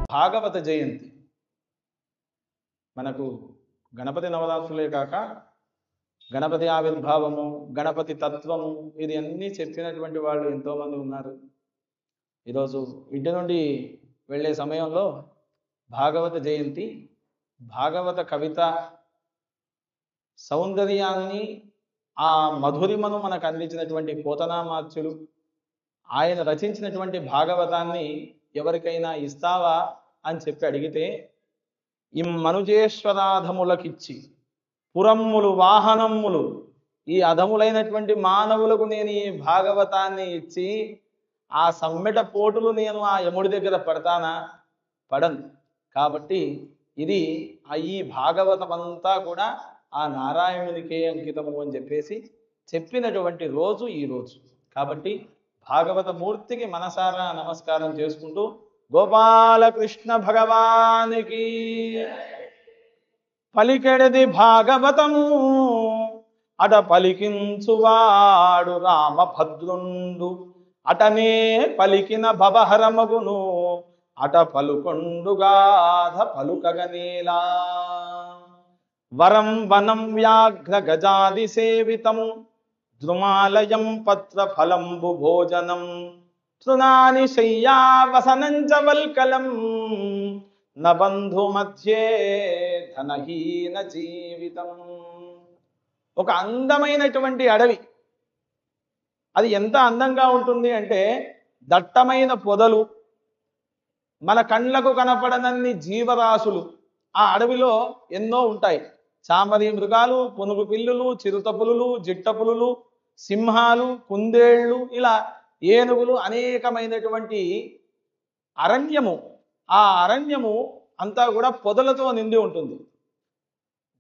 భాగవత జయంతి మనకు గణపతి నవరాత్రులే కాక గణపతి ఆవిర్భావము, గణపతి తత్వము, ఇది అన్నీ చెప్పినటువంటి వాళ్ళు ఎంతోమంది ఉన్నారు. ఈరోజు ఇంటి నుండి వెళ్ళే సమయంలో భాగవత జయంతి, భాగవత కవిత సౌందర్యాన్ని, ఆ మధురిమను మనకు అందించినటువంటి పోతనామాత్యులు, ఆయన రచించినటువంటి భాగవతాన్ని ఎవరికైనా ఇస్తావా అని చెప్పి అడిగితే, మనుజేశ్వరాధములకిచ్చి పురమ్ములు వాహనములు ఈ అధములైనటువంటి మానవులకు నేను ఈ భాగవతాన్ని ఇచ్చి ఆ సమ్మెట పోటులు నేను ఆ యముడి దగ్గర పడతానా? పడను. కాబట్టి ఇది ఈ భాగవతం అంతా కూడా ఆ నారాయణునికే అంకితము అని చెప్పేసి చెప్పినటువంటి రోజు ఈ రోజు. కాబట్టి భాగవత మూర్తికి మనసారా నమస్కారం చేసుకుంటూ గోపాలకృష్ణ భగవానికి పలికెడది భాగవతము అట పలికించువాడు రామభద్రుండు అటనే పలికిన భవహరమగును అట పలుకొండుగాధ పలుకగనేలా వరం వనం వ్యాఘ్ర గజాది సేవితం ద్రుమాలయం పత్ర ఫలంబు భోజనం తృణాని శయ్యావసనం చ వల్కలం నబంధు మధ్యే ధనహీన జీవితం. ఒక అందమైనటువంటి అడవి. అది ఎంత అందంగా ఉంటుంది అంటే, దట్టమైన పొదలు, మన కళ్ళకు కనపడనన్ని జీవరాశులు ఆ అడవిలో ఎన్నో ఉంటాయి. చామరి మృగాలు, పునుగు పిల్లులు, చిరుత పులులు, జిట్ట పులులు, సింహాలు, కుందేళ్లు, ఇలా ఏనుగులు, అనేకమైనటువంటి అరణ్యము. ఆ అరణ్యము అంతా కూడా పొదలతో నిండి ఉంటుంది.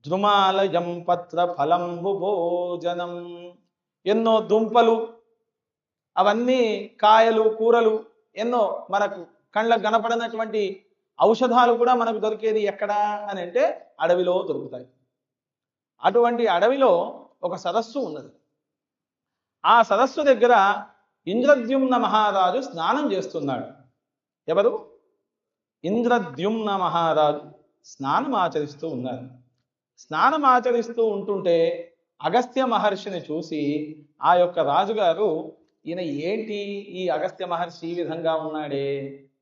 ద్రుమాలయం పత్ర ఫలంబు భోజనం, ఎన్నో దుంపలు, అవన్నీ కాయలు, కూరలు, ఎన్నో మనకు కళ్ళకు కనపడినటువంటి ఔషధాలు కూడా మనకు దొరికేది ఎక్కడా అని అంటే అడవిలో దొరుకుతాయి. అటువంటి అడవిలో ఒక సదస్సు ఉన్నది. ఆ సదస్సు దగ్గర ఇంద్రద్యుమ్న మహారాజు స్నానం చేస్తున్నాడు. ఎవరు? ఇంద్రద్యుమ్న మహారాజు స్నానం ఆచరిస్తూ ఉన్నారు. స్నానం ఆచరిస్తూ ఉంటుంటే అగస్త్య మహర్షిని చూసి ఆ యొక్క రాజుగారు, ఈయన ఏంటి ఈ అగస్త్య మహర్షి ఈ విధంగా ఉన్నాడే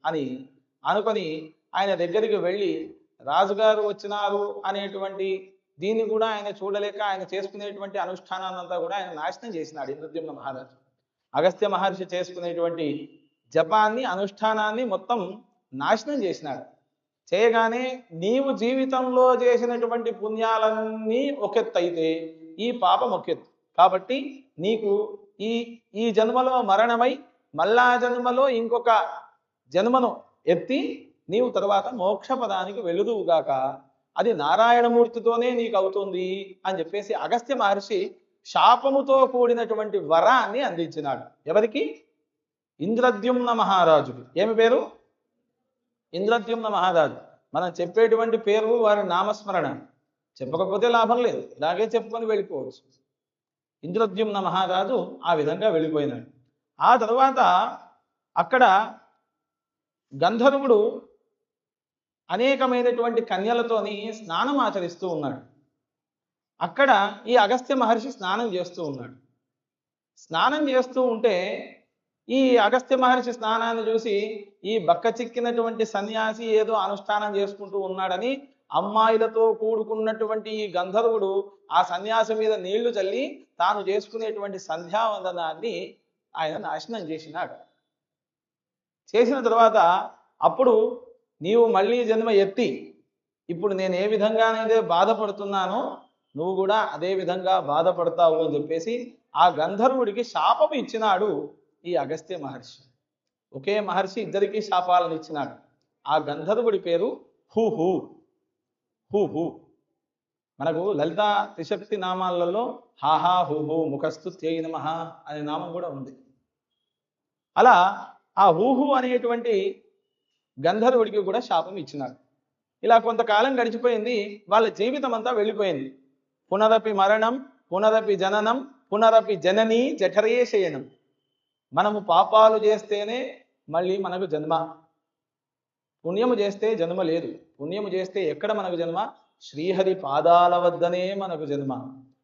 అని అనుకొని ఆయన దగ్గరికి వెళ్ళి, రాజుగారు వచ్చినారు అనేటువంటి దీన్ని కూడా ఆయన చూడలేక ఆయన చేసుకునేటువంటి అనుష్ఠానాన్నంతా కూడా ఆయన నాశనం చేసినాడు. ఇంద్రద్యుమ్న మహారాజు అగస్త్య మహర్షి చేసుకునేటువంటి జపాన్ని, అనుష్ఠానాన్ని మొత్తం నాశనం చేసినాడు. చేయగానే నీవు జీవితంలో చేసినటువంటి పుణ్యాలన్నీ ఒకెత్తైతే ఈ పాపం ఒకెత్తు. కాబట్టి నీకు ఈ జన్మలో మరణమై మళ్ళా జన్మలో ఇంకొక జన్మను ఎత్తి నీవు తరువాత మోక్ష పదానికి వెళుదువుగాక, అది నారాయణమూర్తితోనే నీకు అవుతుంది అని చెప్పేసి అగస్త్య మహర్షి శాపముతో కూడినటువంటి వరాన్ని అందించినాడు. ఎవరికి? ఇంద్రద్యుమ్న మహారాజుకి. ఏమి పేరు? ఇంద్రద్యుమ్న మహారాజు. మనం చెప్పేటువంటి పేరు వారి నామస్మరణ, చెప్పకపోతే లాభం లేదు, ఇలాగే చెప్పుకొని వెళ్ళిపోవచ్చు. ఇంద్రద్యుమ్న మహారాజు ఆ విధంగా వెళ్ళిపోయినాడు. ఆ తరువాత అక్కడ గంధర్వుడు అనేకమైనటువంటి కన్యలతోని స్నానం ఆచరిస్తూ ఉన్నాడు. అక్కడ ఈ అగస్త్య మహర్షి స్నానం చేస్తూ ఉన్నాడు. స్నానం చేస్తూ ఉంటే ఈ అగస్త్య మహర్షి స్నానాన్ని చూసి ఈ బక్క చిక్కినటువంటి సన్యాసి ఏదో అనుష్ఠానం చేసుకుంటూ ఉన్నాడని అమ్మాయిలతో కూడుకున్నటువంటి ఈ గంధర్వుడు ఆ సన్యాసి మీద నీళ్లు చల్లి తాను చేసుకునేటువంటి సంధ్యావందనాన్ని ఆయన నాశనం చేసినాడు. చేసిన తర్వాత అప్పుడు నీవు మళ్ళీ జన్మ ఎత్తి ఇప్పుడు నేను ఏ విధంగానైతే బాధపడుతున్నానో నువ్వు కూడా అదే విధంగా బాధపడతావు అని చెప్పేసి ఆ గంధర్వుడికి శాపం ఇచ్చినాడు ఈ అగస్త్య మహర్షి. ఒకే మహర్షి ఇద్దరికీ శాపాలను ఇచ్చినాడు. ఆ గంధర్వుడి పేరు హుహు. హుహు మనకు లలితా త్రిశక్తి నామాలలో హాహా హుహు ముఖస్తుత్యై నమః అనే నామం కూడా ఉంది. అలా ఆ హుహు అనేటువంటి గంధర్వుడికి కూడా శాపం ఇచ్చినాడు. ఇలా కొంతకాలం గడిచిపోయింది, వాళ్ళ జీవితం అంతా వెళ్ళిపోయింది. పునరపి మరణం, పునరపి జననం, పునరపి జననీ జఠరే శయనం. మనము పాపాలు చేస్తేనే మళ్ళీ మనకు జన్మ, పుణ్యము చేస్తే జన్మ లేదు. పుణ్యము చేస్తే ఎక్కడ మనకు జన్మ? శ్రీహరి పాదాల వద్దనే మనకు జన్మ.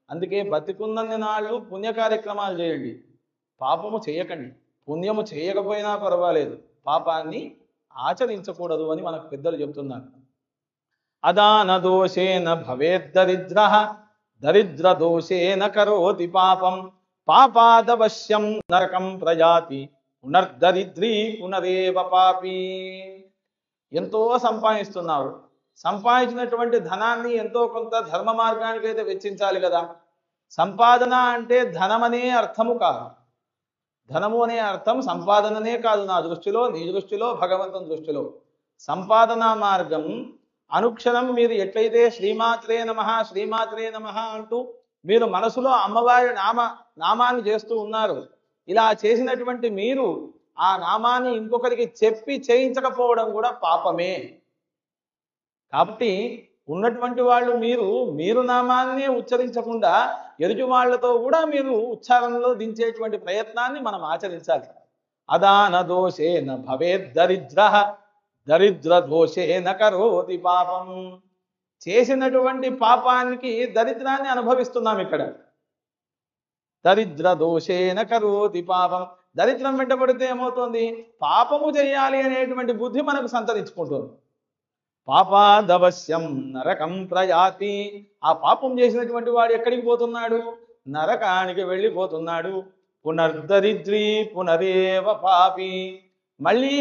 అందుకే బతికున్నన్ని నాళ్ళు పుణ్య కార్యక్రమాలు చేయండి, పాపము చేయకండి. పుణ్యము చేయకపోయినా పర్వాలేదు, పాపాన్ని ఆచరించకూడదు అని మనకు పెద్దలు చెబుతున్నారు. అదాన దోషేన భవేద్దరిద్ర, దరిద్ర దోషేన కరోతి పాపం, పాపాదవశ్యం నరకం ప్రజాతి, పునర్దరిద్రీ పునరేవ పాపి. ఎంతో సంపాదిస్తున్నావు, సంపాదించినటువంటి ధనాన్ని ఎంతో కొంత ధర్మ మార్గానికి అయితే వెచ్చించాలి కదా. సంపాదన అంటే ధనమనే అర్థము కాదు. ధనము అనే అర్థం సంపాదననే కాదు. నా దృష్టిలో, నీ దృష్టిలో, భగవంతుని దృష్టిలో సంపాదనా మార్గం అనుక్షణం మీరు ఎట్లయితే శ్రీమాత్రే నమః శ్రీమాత్రే నమః అంటూ మీరు మనసులో అమ్మవారి నామాన్ని చేస్తూ ఉన్నారు. ఇలా చేసినటువంటి మీరు ఆ నామాన్ని ఇంకొకరికి చెప్పి చేయించకపోవడం కూడా పాపమే. కాబట్టి ఉన్నటువంటి వాళ్ళు మీరు నామాన్ని ఉచ్చరించకుండా ఎదుటి వాళ్లతో కూడా మీరు ఉచ్చారణలో దించేటువంటి ప్రయత్నాన్ని మనం ఆచరించాలి. అదాన దోషేన భవేద్దరిద్ర, దరిద్ర దోషేన కరోతి పాపం. చేసినటువంటి పాపానికి దరిద్రాన్ని అనుభవిస్తున్నాం ఇక్కడ. దరిద్ర దోషేన కరోతి పాపం. దరిద్రం వెంటబడితే ఏమవుతుంది? పాపము చేయాలి అనేటువంటి బుద్ధి మనకు సంతరించుకుంటుంది. పాపాదవశ్యం నరకం ప్రయాతి. ఆ పాపం చేసినటువంటి వాడు ఎక్కడికి పోతున్నాడు? నరకానికి వెళ్ళిపోతున్నాడు. పునర్దరిద్రీ పునరేవ పాపి. మళ్ళీ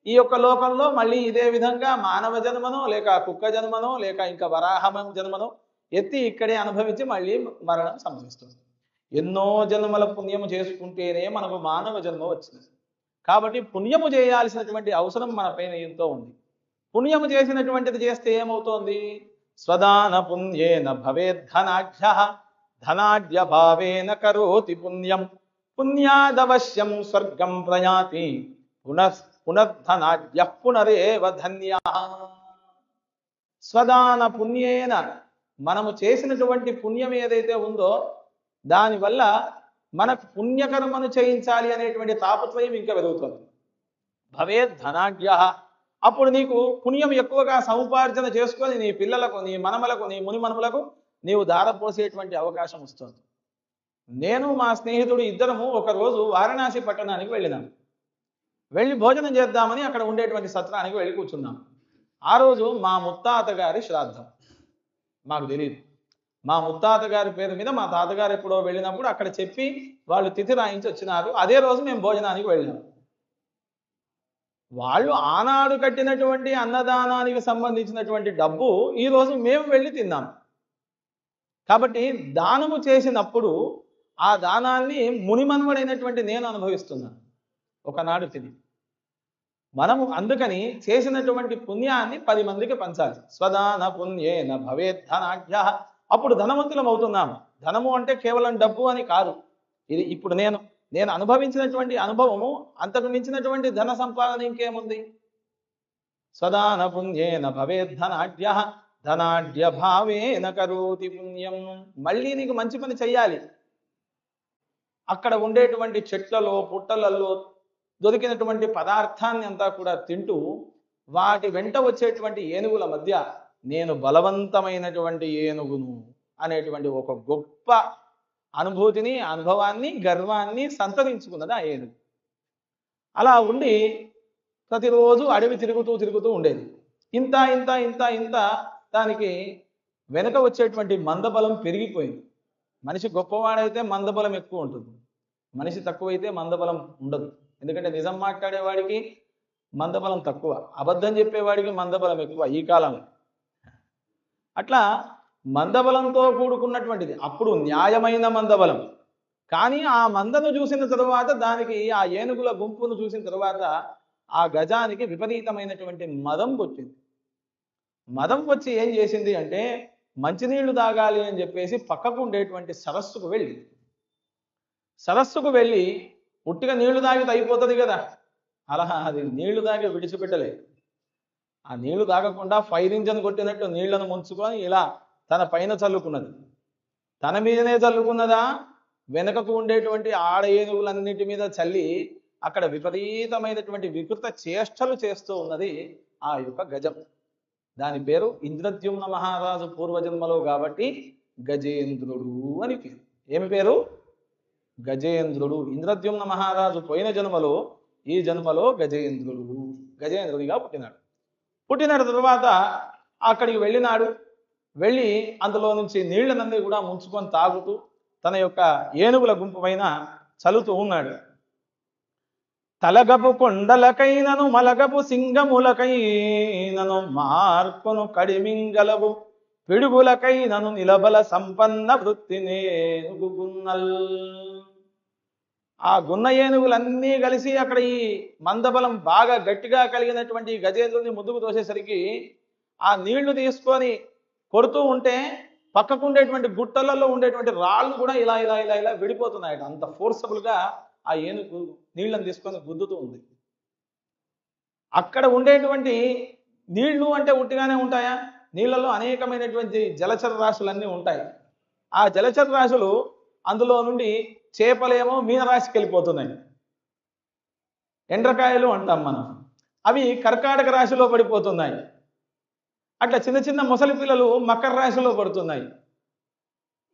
ఈ యొక్క లోకంలో మళ్ళీ ఇదే విధంగా మానవ జన్మనో లేక కుక్క జన్మనో లేక ఇంకా వరాహం జన్మనో ఎత్తి ఇక్కడే అనుభవించి మళ్ళీ మరణం సంభవిస్తుంది. ఎన్నో జన్మల పుణ్యము చేసుకుంటేనే మనకు మానవ జన్మ వచ్చింది. కాబట్టి పుణ్యము చేయాల్సినటువంటి అవసరం మన పైన ఎంతో ఉంది. పుణ్యము చేసినటువంటిది చేస్తే ఏమవుతోంది? స్వదాన పుణ్యేన భవేద్ధనాఢ్య, ధనాఢ్య భావేన కరోతి పుణ్యం, పుణ్యాదవశ్యం స్వర్గం ప్రయాతి, పునర్ధనాఢ్య పునరేవ ధన్యా. స్వదాన పుణ్యేన, మనము చేసినటువంటి పుణ్యం ఏదైతే ఉందో దానివల్ల మనకు పుణ్యకర్మను చేయించాలి అనేటువంటి తాపత్రయం ఇంకా పెరుగుతుంది. భవేద్ధనాఢ్య, అప్పుడు నీకు పుణ్యం ఎక్కువగా సముపార్జన చేసుకొని నీ పిల్లలకు, నీ మనమలకు, నీ ముని మనములకు నీవు దారపోసేటువంటి అవకాశం వస్తుంది. నేను మా స్నేహితుడు ఇద్దరము ఒకరోజు వారణాసి పట్టణానికి వెళ్ళినాం. వెళ్ళి భోజనం చేద్దామని అక్కడ ఉండేటువంటి సత్రానికి వెళ్ళి కూర్చున్నాం. ఆ రోజు మా ముత్తాత గారి శ్రాద్ధం. మాకు తెలియదు. మా ముత్తాత గారి పేరు మీద మా తాతగారు ఎప్పుడో వెళ్ళినప్పుడు అక్కడ చెప్పి వాళ్ళు తిథి రాయించి వచ్చినారు. అదే రోజు మేము భోజనానికి వెళ్ళినాం. వాళ్ళు ఆనాడు కట్టినటువంటి అన్నదానానికి సంబంధించినటువంటి డబ్బు ఈరోజు మేము వెళ్ళి తిన్నాం. కాబట్టి దానము చేసినప్పుడు ఆ దానాన్ని మునిమన్వడైనటువంటి నేను అనుభవిస్తున్నాను ఒకనాడు తిని. మనము అందుకని చేసినటువంటి పుణ్యాన్ని 10 మందికి పంచాలి. స్వదాన పుణ్యేన భవేద్ధనాఢ్య. అప్పుడు ధనవంతులం అవుతున్నాము. ధనము అంటే కేవలం డబ్బు అని కాదు. ఇది ఇప్పుడు నేను అనుభవించినటువంటి అనుభవము అంతకు మించినటువంటి ధన సంపాదన ఇంకేముంది? స్వదాన పుణ్యేన భవేద్ధనాఢ్య, ధనాఢ్య భావేన కరోతి పుణ్యం. మళ్ళీ నీకు మంచి పని చెయ్యాలి. అక్కడ ఉండేటువంటి చెట్లలో పుట్టలలో దొరికినటువంటి పదార్థాన్ని అంతా కూడా తింటూ వాటి వెంట వచ్చేటువంటి ఏనుగుల మధ్య నేను బలవంతమైనటువంటి ఏనుగును అనేటువంటి ఒక గొప్ప అనుభూతిని, అనుభవాన్ని, గర్వాన్ని సంతరించుకున్నది ఆ ఏనుగు. అలా ఉండి ప్రతిరోజు అడవి తిరుగుతూ ఉండేది. ఇంత ఇంత ఇంత ఇంత దానికి వెనుక వచ్చేటువంటి మందబలం పెరిగిపోయింది. మనిషి గొప్పవాడైతే మందబలం ఎక్కువ ఉంటుంది, మనిషి తక్కువైతే మందబలం ఉండదు. ఎందుకంటే నిజం మాట్లాడేవాడికి మందబలం తక్కువ, అబద్ధం చెప్పేవాడికి మందబలం ఎక్కువ ఈ కాలంలో. అట్లా మందబలంతో కూడుకున్నటువంటిది అప్పుడు న్యాయమైన మందబలం. కానీ ఆ మందను చూసిన తరువాత, దానికి ఆ ఏనుగుల గుంపును చూసిన తరువాత ఆ గజానికి విపరీతమైనటువంటి మదం వచ్చింది. మదం వచ్చి ఏం చేసింది అంటే మంచినీళ్లు తాగాలి అని చెప్పేసి పక్కకు ఉండేటువంటి సరస్సుకు వెళ్ళి ఉట్టిగా నీళ్లు తాగితే అయిపోతుంది కదా, అలా అది నీళ్లు తాగి విడిచిపెట్టలేదు. ఆ నీళ్లు తాగకుండా ఫైర్ ఇంజన్ కొట్టినట్టు నీళ్లను ముంచుకొని ఇలా తన పైన చల్లుకున్నది. తన మీదనే చల్లుకున్నదా, వెనకకు ఉండేటువంటి ఆడ ఏనుగులన్నిటి మీద చల్లి అక్కడ విపరీతమైనటువంటి వికృత చేష్టలు చేస్తూ ఉన్నది ఆ యొక్క గజం. దాని పేరు ఇంద్రద్యుమ్న మహారాజు పూర్వజన్మలో కాబట్టి గజేంద్రుడు అని పేరు. ఏమి పేరు? గజేంద్రుడు. ఇంద్రద్యుమ్న మహారాజు పోయిన జన్మలో, ఈ జన్మలో గజేంద్రుడిగా పుట్టినాడు. పుట్టిన తర్వాత అక్కడికి వెళ్ళినాడు. వెళ్ళి అందులో నుంచి నీళ్లనన్నీ కూడా ముంచుకొని తాగుతూ తన యొక్క ఏనుగుల గుంపు పైన చలుతూ ఉన్నాడు. తలగపు కొండలకైనను మలగపు సింగములకైనను మార్పును కడిమింగలవు పిడుగులకైనను నిలబల సంపన్న వృత్తినేనుగున్నల్. ఆ గున్న ఏనుగులన్నీ కలిసి అక్కడ ఈ మందబలం బాగా గట్టిగా కలిగినటువంటి గజేంద్రుని ముందుకు తోసేసరికి ఆ నీళ్లు తీసుకొని కొడుతూ ఉంటే పక్కకు ఉండేటువంటి గుట్టలలో ఉండేటువంటి రాళ్ళు కూడా ఇలా ఇలా ఇలా ఇలా విడిపోతున్నాయట. అంత ఫోర్సబుల్గా ఆ ఏనుగు నీళ్ళని తీసుకొని గుద్దుతూ ఉంది. అక్కడ ఉండేటువంటి నీళ్లు అంటే ఉట్టిగానే ఉంటాయా? నీళ్లలో అనేకమైనటువంటి జలచర రాశులన్నీ ఉంటాయి. ఆ జలచర రాశులు అందులో నుండి చేపలేమో మీనరాశికి వెళ్ళిపోతున్నాయి. ఎండ్రకాయలు అంటాం మనం. అవి కర్కాటక రాశిలో పడిపోతున్నాయి. అట్లా చిన్న చిన్న మొసలి పిల్లలు మకర రాశిలో పడుతున్నాయి.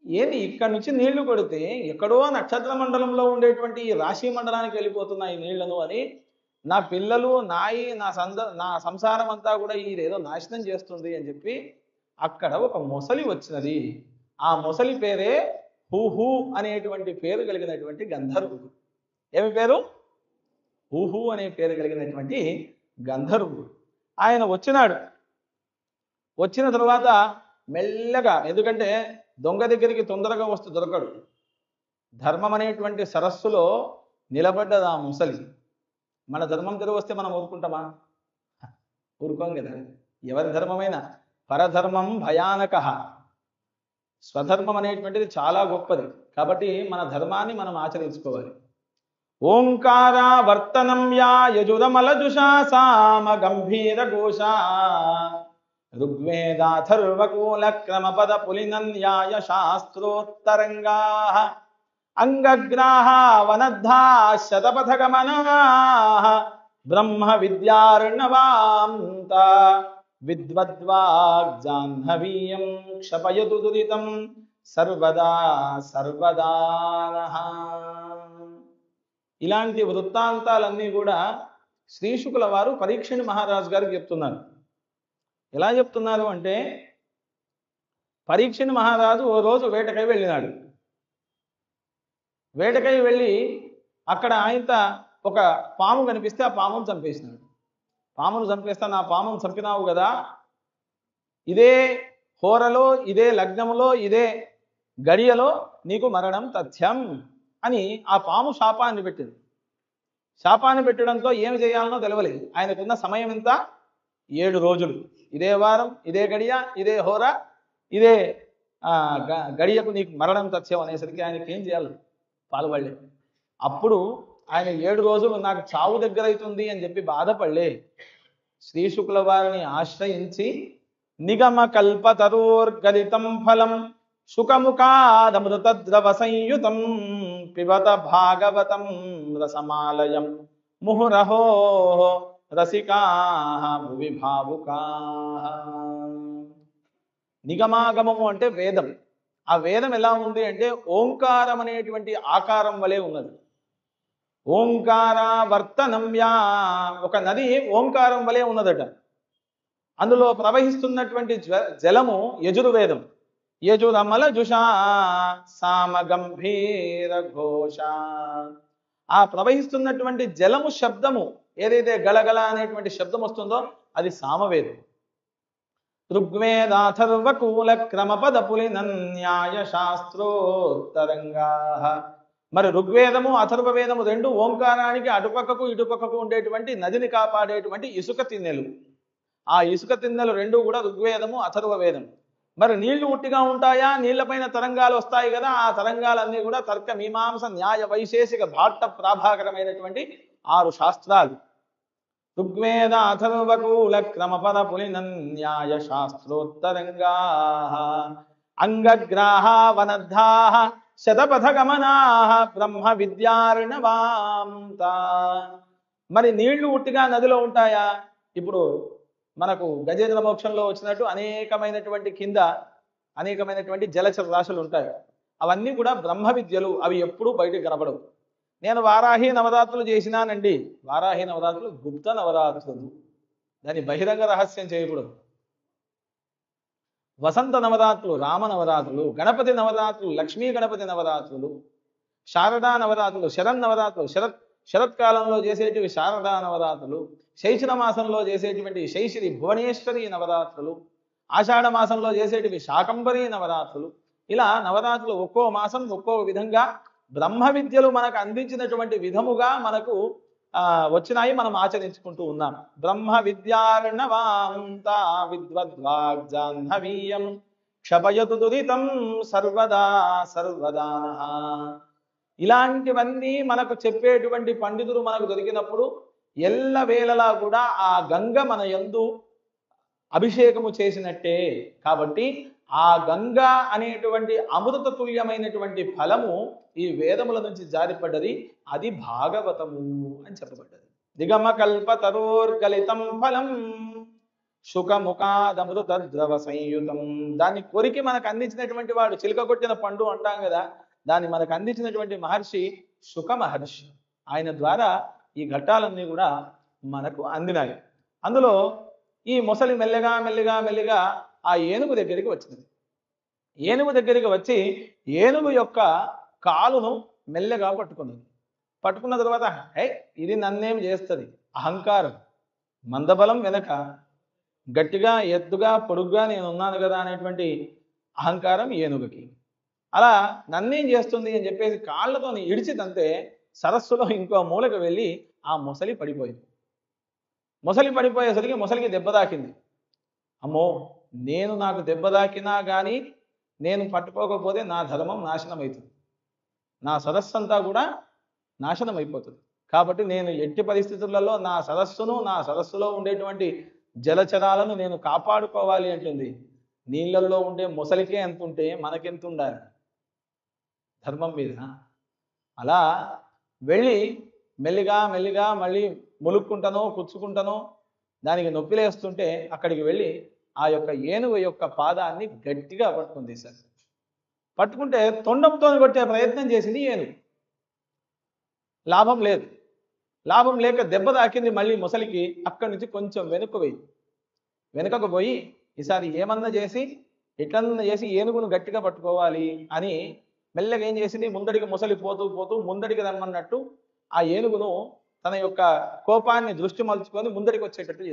ఏది ఇక్కడి నుంచి నీళ్లు కొడితే ఎక్కడో నక్షత్ర మండలంలో ఉండేటువంటి రాశి మండలానికి వెళ్ళిపోతున్నాయి నీళ్లను అని నా పిల్లలు నా సంసారం అంతా కూడా ఇదేదో నాశనం చేస్తుంది అని చెప్పి అక్కడ ఒక మొసలి వచ్చినది. ఆ మొసలి పేరే హూహు అనేటువంటి పేరు కలిగినటువంటి గంధర్వుడు. ఏమి పేరు? హూహు అనే పేరు కలిగినటువంటి గంధర్వుడు. ఆయన వచ్చినాడు. వచ్చిన తర్వాత మెల్లగా, ఎందుకంటే దొంగ దగ్గరికి తొందరగా వస్తూ దొరకడు. ధర్మం అనేటువంటి సరస్సులో నిలబడ్డది ఆ ముసలి. మన ధర్మం తిరిగి వస్తే మనం ఊరుకుంటామా? ఊరుకోం కదా. ఎవరి ధర్మమైనా పరధర్మం భయానక, స్వధర్మం అనేటువంటిది చాలా గొప్పది. కాబట్టి మన ధర్మాన్ని మనం ఆచరించుకోవాలి. ఓంకార వర్తనం యా యజురమలజుషా సామ గంభీర ఘోషా ఋగ్వేదాథర్వకూల క్రమపద పులినన్యాయ శాస్త్రోత్తరంగా అంగగ్రాహ వనద్ధా శతపథగమనా బ్రహ్మ విద్యార్ణవాంత విద్వద్వాగ్జాహ్నవీయం క్షపయతు దురితం సర్వదా సర్వదానః. ఇలాంటి వృత్తాంతాలన్నీ కూడా శ్రీశుకుల వారు పరీక్షణి మహారాజు గారికి చెప్తున్నారు. ఎలా చెప్తున్నారు అంటే, పరీక్షణి మహారాజు ఓ రోజు వేటకై వెళ్ళినాడు. వేటకై వెళ్ళి అక్కడ ఆయనత ఒక పాము కనిపిస్తే ఆ పామును చంపేసినాడు. పామును చంపేస్తాను, ఆ పామును చంపినావు కదా, ఇదే హోరలో, ఇదే లగ్నములో, ఇదే గడియలో నీకు మరణం తథ్యం అని ఆ పాము శాపాన్ని పెట్టింది. శాపాన్ని పెట్టడంతో ఏమి చేయాలనో తెలవలేదు. ఆయనకున్న సమయం ఎంత? 7 రోజులు. ఇదే వారం, ఇదే గడియ, ఇదే హోర, ఇదే గడియకు నీకు మరణం తథ్యం అనేసరికి ఆయనకి ఏం చేయాలి? పాల్పడలే. అప్పుడు ఆయన 7 రోజులు నాకు చావు దగ్గర అవుతుంది అని చెప్పి బాధపడలే. శ్రీశుకుల వారిని ఆశ్రయించి నిగమ కల్పతరోర్గలితం ఫలం సుఖముఖాదమృతద్రవ సంయుతం పిబత భాగవతం రసమాలయం ముహురహో రసికాః భువి భావుకాః. నిగమాగమము అంటే వేదం. ఆ వేదం ఎలా ఉంది అంటే ఓంకారం అనేటువంటి ఆకారం వలె ఉన్నది. ఓంకారావర్తనంయా, ఒక నది ఓంకారం వలె ఉన్నదట. అందులో ప్రవహిస్తున్నటువంటి జలము యజుర్వేదం. యజురమల జుషా సామ గంభీర ఘోష. ఆ ప్రవహిస్తున్నటువంటి జలము శబ్దము ఏదైతే గలగల అనేటువంటి శబ్దం వస్తుందో అది సామవేదం. ఋగ్వేదాథర్వకూల క్రమపద పులినన్యాయ శాస్త్రోత్తరంగా. మరి ఋగ్వేదము అథర్వవేదము రెండు ఓంకారానికి అటుపక్కకు ఇటుపక్కకు ఉండేటువంటి నదిని కాపాడేటువంటి ఇసుక తిన్నెలు. ఆ ఇసుక తిన్నెలు రెండు కూడా ఋగ్వేదము అథర్వవేదం. మరి నీళ్లు ఉట్టిగా ఉంటాయా? నీళ్లపైన తరంగాలు వస్తాయి కదా. ఆ తరంగాలన్నీ కూడా తర్క మీమాంస న్యాయ వైశేషిక భాట్ట ప్రాభాకరమైనటువంటి 6 శాస్త్రాలు. ఋగ్వేద అథర్వకూల క్రమపద పులినన్యాయ శాస్త్రోత్తరంగా అంగగ్రాహ వనద్ధా శతపథగమనా బ్రహ్మ విద్యార్ణవాంత. మరి నీళ్లు ఉట్టిగా నదిలో ఉంటాయా? ఇప్పుడు మనకు గజేంద్ర మోక్షంలో వచ్చినట్టు అనేకమైనటువంటి కింద అనేకమైనటువంటి జలచర రాశులు ఉంటాయి. అవన్నీ కూడా బ్రహ్మ విద్యలు. అవి ఎప్పుడూ బయటకు కనపడవు. నేను వారాహి నవరాత్రులు చేసినానండి. వారాహి నవరాత్రులు గుప్త నవరాత్రులు, దాని బహిరంగ రహస్యం చేయకూడదు. వసంత నవరాత్రులు రామ నవరాత్రులు, గణపతి నవరాత్రులు లక్ష్మీ గణపతి నవరాత్రులు, శారదా నవరాత్రులు శరన్నవరాత్రులు, శరత్కాలంలో చేసేటివి శారదా నవరాత్రులు, శైశిర మాసంలో చేసేటువంటి శైశిరి భువనేశ్వరి నవరాత్రులు, ఆషాఢ మాసంలో చేసేటివి శాకంబరి నవరాత్రులు. ఇలా నవరాత్రులు ఒక్కో మాసం ఒక్కో విధంగా బ్రహ్మ విద్యలు మనకు అందించినటువంటి విధముగా మనకు వచ్చినాయి, మనం ఆచరించుకుంటూ ఉన్నాం. బ్రహ్మ విద్యార్ణవాంత విద్వద్వాగ్జాహ్నవీయం క్షపయతు దురితం సర్వదా సర్వదానః. ఇలాంటివన్నీ మనకు చెప్పేటువంటి పండితులు మనకు దొరికినప్పుడు ఎల్లవేళలా కూడా ఆ గంగ మన యందు అభిషేకము చేసినట్టే. కాబట్టి ఆ గంగ అనేటువంటి అమృత తుల్యమైనటువంటి ఫలము ఈ వేదముల నుంచి జారిపడ్డది. అది భాగవతము అని చెప్పబడ్డది. దిగమ కల్ప తరోర్గలితం ఫలం శుకముఖాదమృత ద్రవ సంయుతం. దాన్ని కొరికి మనకు అందించినటువంటి వాడు, చిలుక కొట్టిన పండు అంటాం కదా, దాన్ని మనకు అందించినటువంటి మహర్షి శుక మహర్షి. ఆయన ద్వారా ఈ ఘట్టాలన్నీ కూడా మనకు అందినాయి. అందులో ఈ మొసలి మెల్లగా మెల్లిగా మెల్లిగా ఆ ఏనుగు దగ్గరికి వచ్చింది. ఏనుగు దగ్గరికి వచ్చి ఏనుగు యొక్క కాలును మెల్లగా పట్టుకున్నది. పట్టుకున్న తర్వాత ఇది నన్నేం చేస్తుంది, అహంకారం, మందబలం వెనక గట్టిగా ఎత్తుగా పొడుగ్గా నేను ఉన్నాను కదా అనేటువంటి అహంకారం ఏనుగుకి. అలా నన్నేం చేస్తుంది అని చెప్పేసి కాళ్ళతో ఇడిచిదంతే సరస్సులో ఇంకో మూలకు వెళ్ళి ఆ మొసలి పడిపోయింది. మొసలి పడిపోయేసరికి మొసలికి దెబ్బ తాకింది. అమ్మో, నాకు దెబ్బ తాకినా కానీ నేను పట్టుకోకపోతే నా ధర్మం నాశనం అవుతుంది, నా సదస్సు అంతా కూడా నాశనం అయిపోతుంది. కాబట్టి నేను ఎట్టి పరిస్థితులలో నా సదస్సులో ఉండేటువంటి జలచరాలను నేను కాపాడుకోవాలి అంటుంది. నీళ్ళల్లో ఉండే మొసలికే ఎంత ఉంటే మనకెంత ఉండాలి ధర్మం మీద. అలా వెళ్ళి మెల్లిగా మెల్లిగా మళ్ళీ ములుక్కుంటానో పుచ్చుకుంటానో దానికి నొప్పిలేస్తుంటే అక్కడికి వెళ్ళి ఆ యొక్క ఏనుగు యొక్క పాదాన్ని గట్టిగా పట్టుకుంది. సార్ పట్టుకుంటే తొండంతో కొట్టే ప్రయత్నం చేసింది ఏనుగు. లాభం లేదు. లాభం లేక దెబ్బ తాకింది మళ్ళీ మొసలికి. అక్కడి నుంచి కొంచెం వెనుకకు పోయి ఈసారి ఏమన్నా చేసి ఎట్లన్నా చేసి ఏనుగును గట్టిగా పట్టుకోవాలి అని మెల్లగా ఏం చేసింది, ముందడికి మొసలి పోతూ పోతూ ముందడికి రమ్మన్నట్టు ఆ ఏనుగును తన యొక్క కోపాన్ని దృష్టి మలుచుకొని ముందడికి వచ్చేటట్టు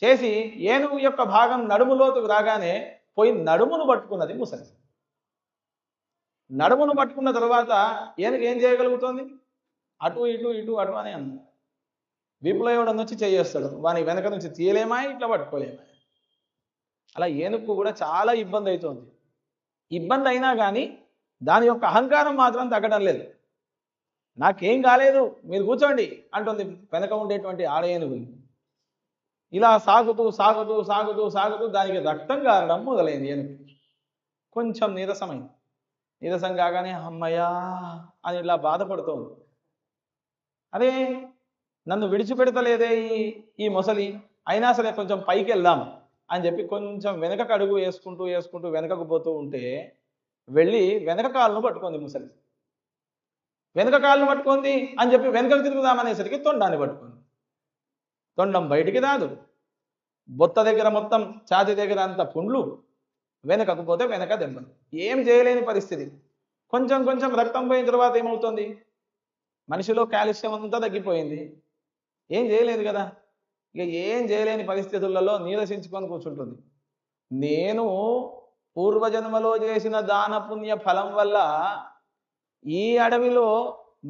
చేసి ఏనుగు యొక్క భాగం నడుములోకి రాగానే పోయి నడుమును పట్టుకున్నది ముసలి. నడుమును పట్టుకున్న తర్వాత ఏనుగు ఏం చేయగలుగుతుంది, అటు ఇటు ఇటు అటు అని అన్న వీపులో ఎవడని వచ్చి చేయేస్తాడు, వాని వెనక నుంచి తీయలేమా ఇట్లా పట్టుకోలేమా. అలా ఏనుగు కూడా చాలా ఇబ్బంది అవుతుంది. ఇబ్బంది అయినా కానీ దాని యొక్క అహంకారం మాత్రం తగ్గడం లేదు. నాకేం కాలేదు మీరు కూర్చోండి అంటుంది వెనక ఉండేటువంటి ఆడ ఏనుగులు. ఇలా సాగుతూ సాగుతూ సాగుతూ సాగుతూ దానికి రక్తం కారడం మొదలైంది. ఏనుగు కొంచెం నీరసమైంది. నీరసం కాగానే అమ్మయ్యా అని ఇలా బాధపడుతోంది. అదే నన్ను విడిచిపెడతలేదే ఈ మొసలి, అయినా సరే కొంచెం పైకి వెళ్దాం అని చెప్పి కొంచెం వెనకకు అడుగు వేసుకుంటూ వేసుకుంటూ వెనకకు పోతూ ఉంటే వెళ్ళి వెనక కాళ్ళను పట్టుకుంది ముసలి. వెనక కాళ్ళను పట్టుకుంది అని చెప్పి వెనకకు తిరుగుదామనేసరికి తొండాన్ని పట్టుకుంది. తొండం బయటికి రాదు, బొత్త దగ్గర మొత్తం ఛాతీ దగ్గర అంత పుండ్లు, వెనకకు పోతే వెనక దెబ్బలు, ఏం చేయలేని పరిస్థితి. కొంచెం కొంచెం రక్తం పోయిన తర్వాత ఏమవుతుంది, మనిషిలో కాల్షియం అంతా తగ్గిపోయింది, ఏం చేయలేదు కదా. ఇక ఏం చేయలేని పరిస్థితులలో నీరసించుకొని కూర్చుంటుంది. నేను పూర్వజన్మలో చేసిన దాన పుణ్య ఫలం వల్ల ఈ అడవిలో